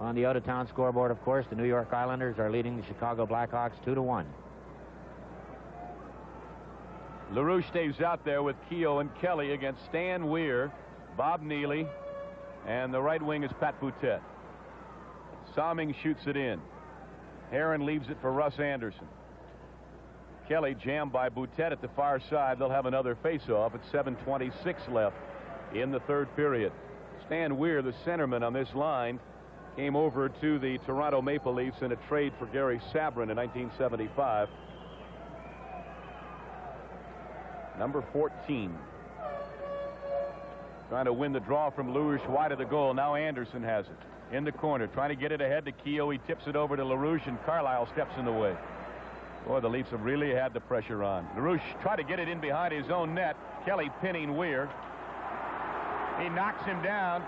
Speaker 2: On the out-of-town scoreboard, of course, the New York Islanders are leading the Chicago Blackhawks 2-1.
Speaker 1: LaRouche stays out there with Keogh and Kelly against Stan Weir, Bob Neely, and the right wing is Pat Boutette. Salming shoots it in. Herron leaves it for Russ Anderson. Kelly jammed by Boutet at the far side. They'll have another face-off at 7:26 left in the third period. Stan Weir, the centerman on this line, came over to the Toronto Maple Leafs in a trade for Gary Sabrin in 1975. Number 14. Trying to win the draw from LaRouche wide of the goal. Now Anderson has it in the corner, trying to get it ahead to Keogh. He tips it over to LaRouche, and Carlisle steps in the way. Boy, the Leafs have really had the pressure on. LaRouche tried to get it in behind his own net. Kelly pinning Weir. He knocks him down.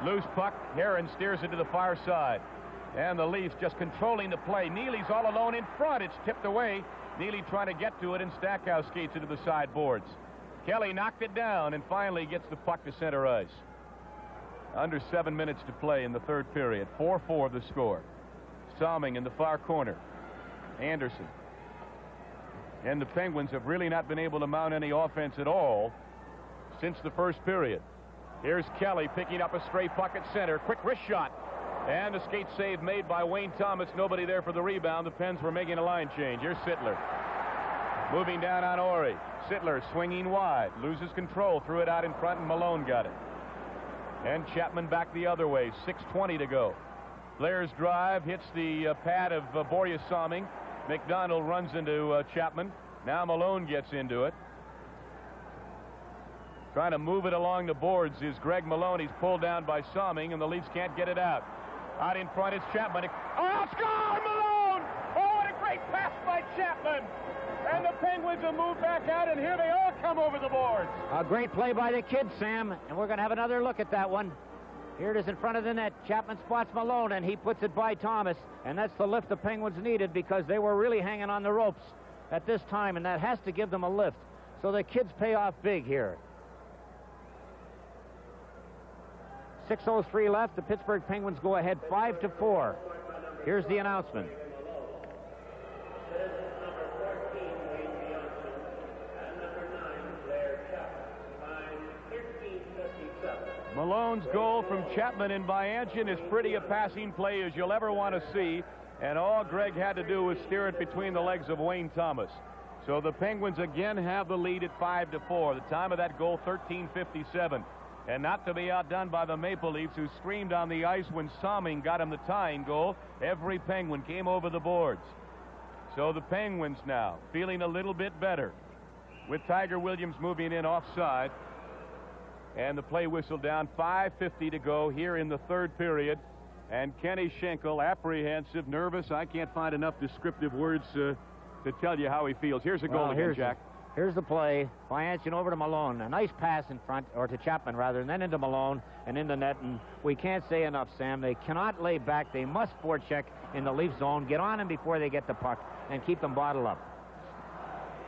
Speaker 1: Loose puck. Herron steers it to the far side. And the Leafs just controlling the play. Neely's all alone in front. It's tipped away. Neely trying to get to it, and Stackhouse skates into the sideboards. Kelly knocked it down and finally gets the puck to center ice. Under 7 minutes to play in the third period. 4-4 the score. Salming in the far corner. Anderson. And the Penguins have really not been able to mount any offense at all since the first period. Here's Kelly picking up a stray puck at center. Quick wrist shot. And a skate save made by Wayne Thomas. Nobody there for the rebound. The Pens were making a line change. Here's Sittler. Moving down on Ori. Sittler swinging wide. Loses control. Threw it out in front, and Malone got it. And Chapman back the other way. 6:20 to go. Blair's drive hits the pad of Borje Salming. McDonald runs into Chapman. Now Malone gets into it. Trying to move it along the boards is Greg Malone. He's pulled down by Salming, and the Leafs can't get it out. Out in front is Chapman. Oh, score, Malone! Oh, what a great pass by Chapman! And the Penguins have moved back out, and here they all come over the boards.
Speaker 2: A great play by the kids, Sam, and we're going to have another look at that one. Here it is in front of the net. Chapman spots Malone, and he puts it by Thomas, and that's the lift the Penguins needed because they were really hanging on the ropes at this time, and that has to give them a lift. So the kids pay off big here. 6:03 left. The Pittsburgh Penguins go ahead 5-4. Here's the announcement.
Speaker 1: Malone's goal from Chapman and Bianchon is pretty a passing play as you'll ever want to see, and all Greg had to do was steer it between the legs of Wayne Thomas. So the Penguins again have the lead at 5-4. The time of that goal, 13:57. And not to be outdone by the Maple Leafs, who screamed on the ice when Salming got him the tying goal. Every Penguin came over the boards. So the Penguins now feeling a little bit better with Tiger Williams moving in offside. And the play whistle down. 5:50 to go here in the third period. And Kenny Schenkel, apprehensive, nervous. I can't find enough descriptive words to tell you how he feels. Here's a goal again, Jack.
Speaker 2: Here's the play. Bianchon over to Malone. A nice pass in front, or to Chapman rather, and then into Malone and in the net. And we can't say enough, Sam. They cannot lay back. They must forecheck in the Leaf zone. Get on them before they get the puck and keep them bottled up.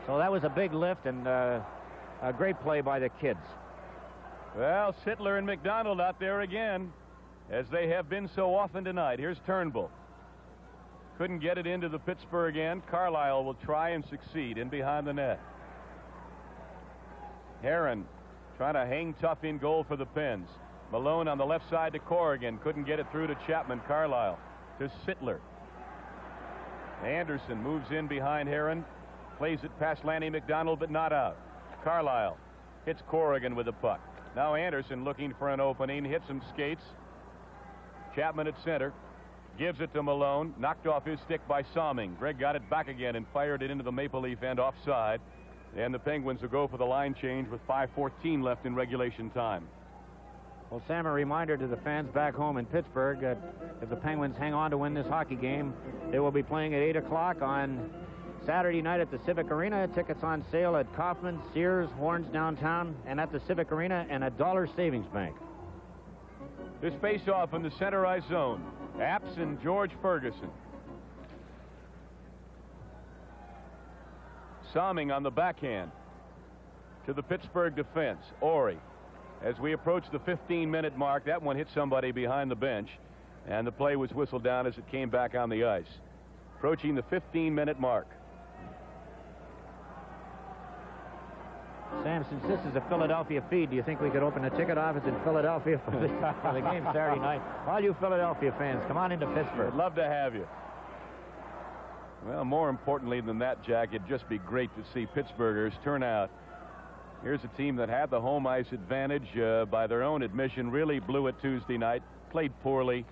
Speaker 2: So that was a big lift and a great play by the kids.
Speaker 1: Well, Sittler and McDonald out there again, as they have been so often tonight. Here's Turnbull. Couldn't get it into the Pittsburgh end. Carlisle will try and succeed in behind the net. Herron trying to hang tough in goal for the Pens. Malone on the left side to Corrigan. Couldn't get it through to Chapman. Carlisle to Sittler. Anderson moves in behind Herron. Plays it past Lanny McDonald, but not out. Carlisle hits Corrigan with the puck. Now Anderson looking for an opening. Hits some skates. Chapman at center. Gives it to Malone. Knocked off his stick by Salming. Greg got it back again and fired it into the Maple Leaf end offside. And the Penguins will go for the line change with 5:14 left in regulation time.
Speaker 2: Well, Sam, a reminder to the fans back home in Pittsburgh that if the Penguins hang on to win this hockey game, they will be playing at 8 o'clock on Saturday night at the Civic Arena. Tickets on sale at Kaufman, Sears, Horns downtown, and at the Civic Arena and at Dollar Savings Bank.
Speaker 1: This face-off in the center ice zone. Apps and George Ferguson. Salming on the backhand to the Pittsburgh defense. Ori. As we approach the 15-minute mark, that one hit somebody behind the bench, and the play was whistled down as it came back on the ice. Approaching the 15-minute mark.
Speaker 2: Sam, since this is a Philadelphia feed, do you think we could open a ticket office in Philadelphia for the game Saturday night? All you Philadelphia fans, come on into Pittsburgh.
Speaker 1: I'd love to have you. Well, more importantly than that, Jack, it'd just be great to see Pittsburghers turn out. Here's a team that had the home ice advantage, by their own admission, really blew it Tuesday night, played poorly,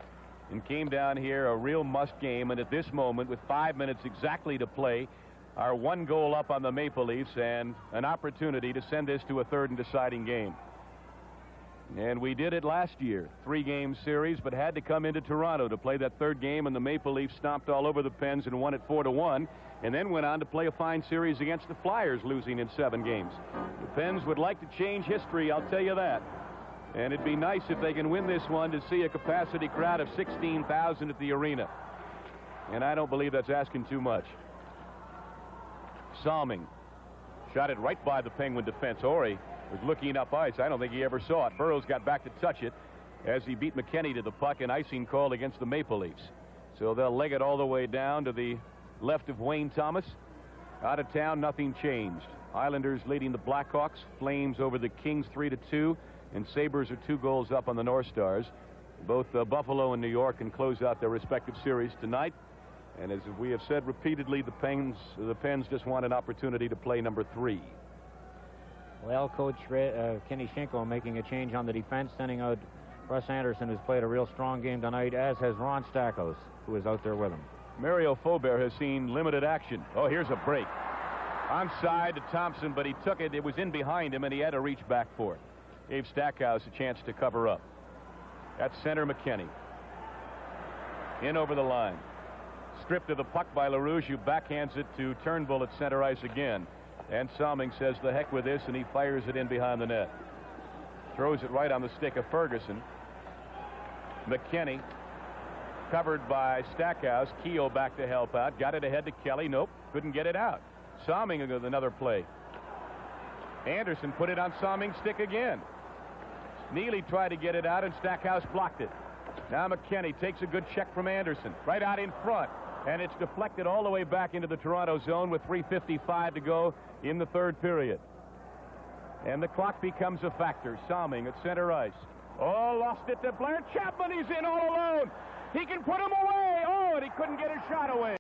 Speaker 1: and came down here a real must game. And at this moment, with 5 minutes exactly to play, are 1 goal up on the Maple Leafs and an opportunity to send this to a third and deciding game. And we did it last year, 3-game series, but had to come into Toronto to play that third game, and the Maple Leafs stomped all over the Pens and won it 4-1, and then went on to play a fine series against the Flyers, losing in 7 games. The Pens would like to change history, I'll tell you that. And it'd be nice if they can win this one to see a capacity crowd of 16,000 at the arena. And I don't believe that's asking too much. Salming shot it right by the Penguin defense. Ori was looking up ice. I don't think he ever saw it. Burroughs got back to touch it as he beat McKenny to the puck, and icing called against the Maple Leafs. So they'll leg it all the way down to the left of Wayne Thomas. Out of town, nothing changed. Islanders leading the Blackhawks. Flames over the Kings 3-2. And Sabres are 2 goals up on the North Stars. Both Buffalo and New York can close out their respective series tonight. And as we have said repeatedly, the Pens just want an opportunity to play number 3.
Speaker 2: Well, Coach Kenny Schinkel making a change on the defense, sending out Russ Anderson, who's played a real strong game tonight, as has Ron Stackhouse, who is out there with him.
Speaker 1: Mario Faubert has seen limited action. Oh, here's a break. Onside to Thompson, but he took it. It was in behind him, and he had to reach back for it. Gave Stackhouse a chance to cover up. That's center McKenny. In over the line. Stripped of the puck by LaRouche, who backhands it to Turnbull at center ice again. And Salming says the heck with this, and he fires it in behind the net. Throws it right on the stick of Ferguson. McKenny covered by Stackhouse. Keogh back to help out. Got it ahead to Kelly. Nope, couldn't get it out. Salming with another play. Anderson put it on Salming's stick again. Neely tried to get it out, and Stackhouse blocked it. Now McKenny takes a good check from Anderson. Right out in front. And it's deflected all the way back into the Toronto zone with 3:55 to go in the third period. And the clock becomes a factor. Salming at center ice. Oh, lost it to Blair Chapman. He's in all alone. He can put him away. Oh, and he couldn't get his shot away.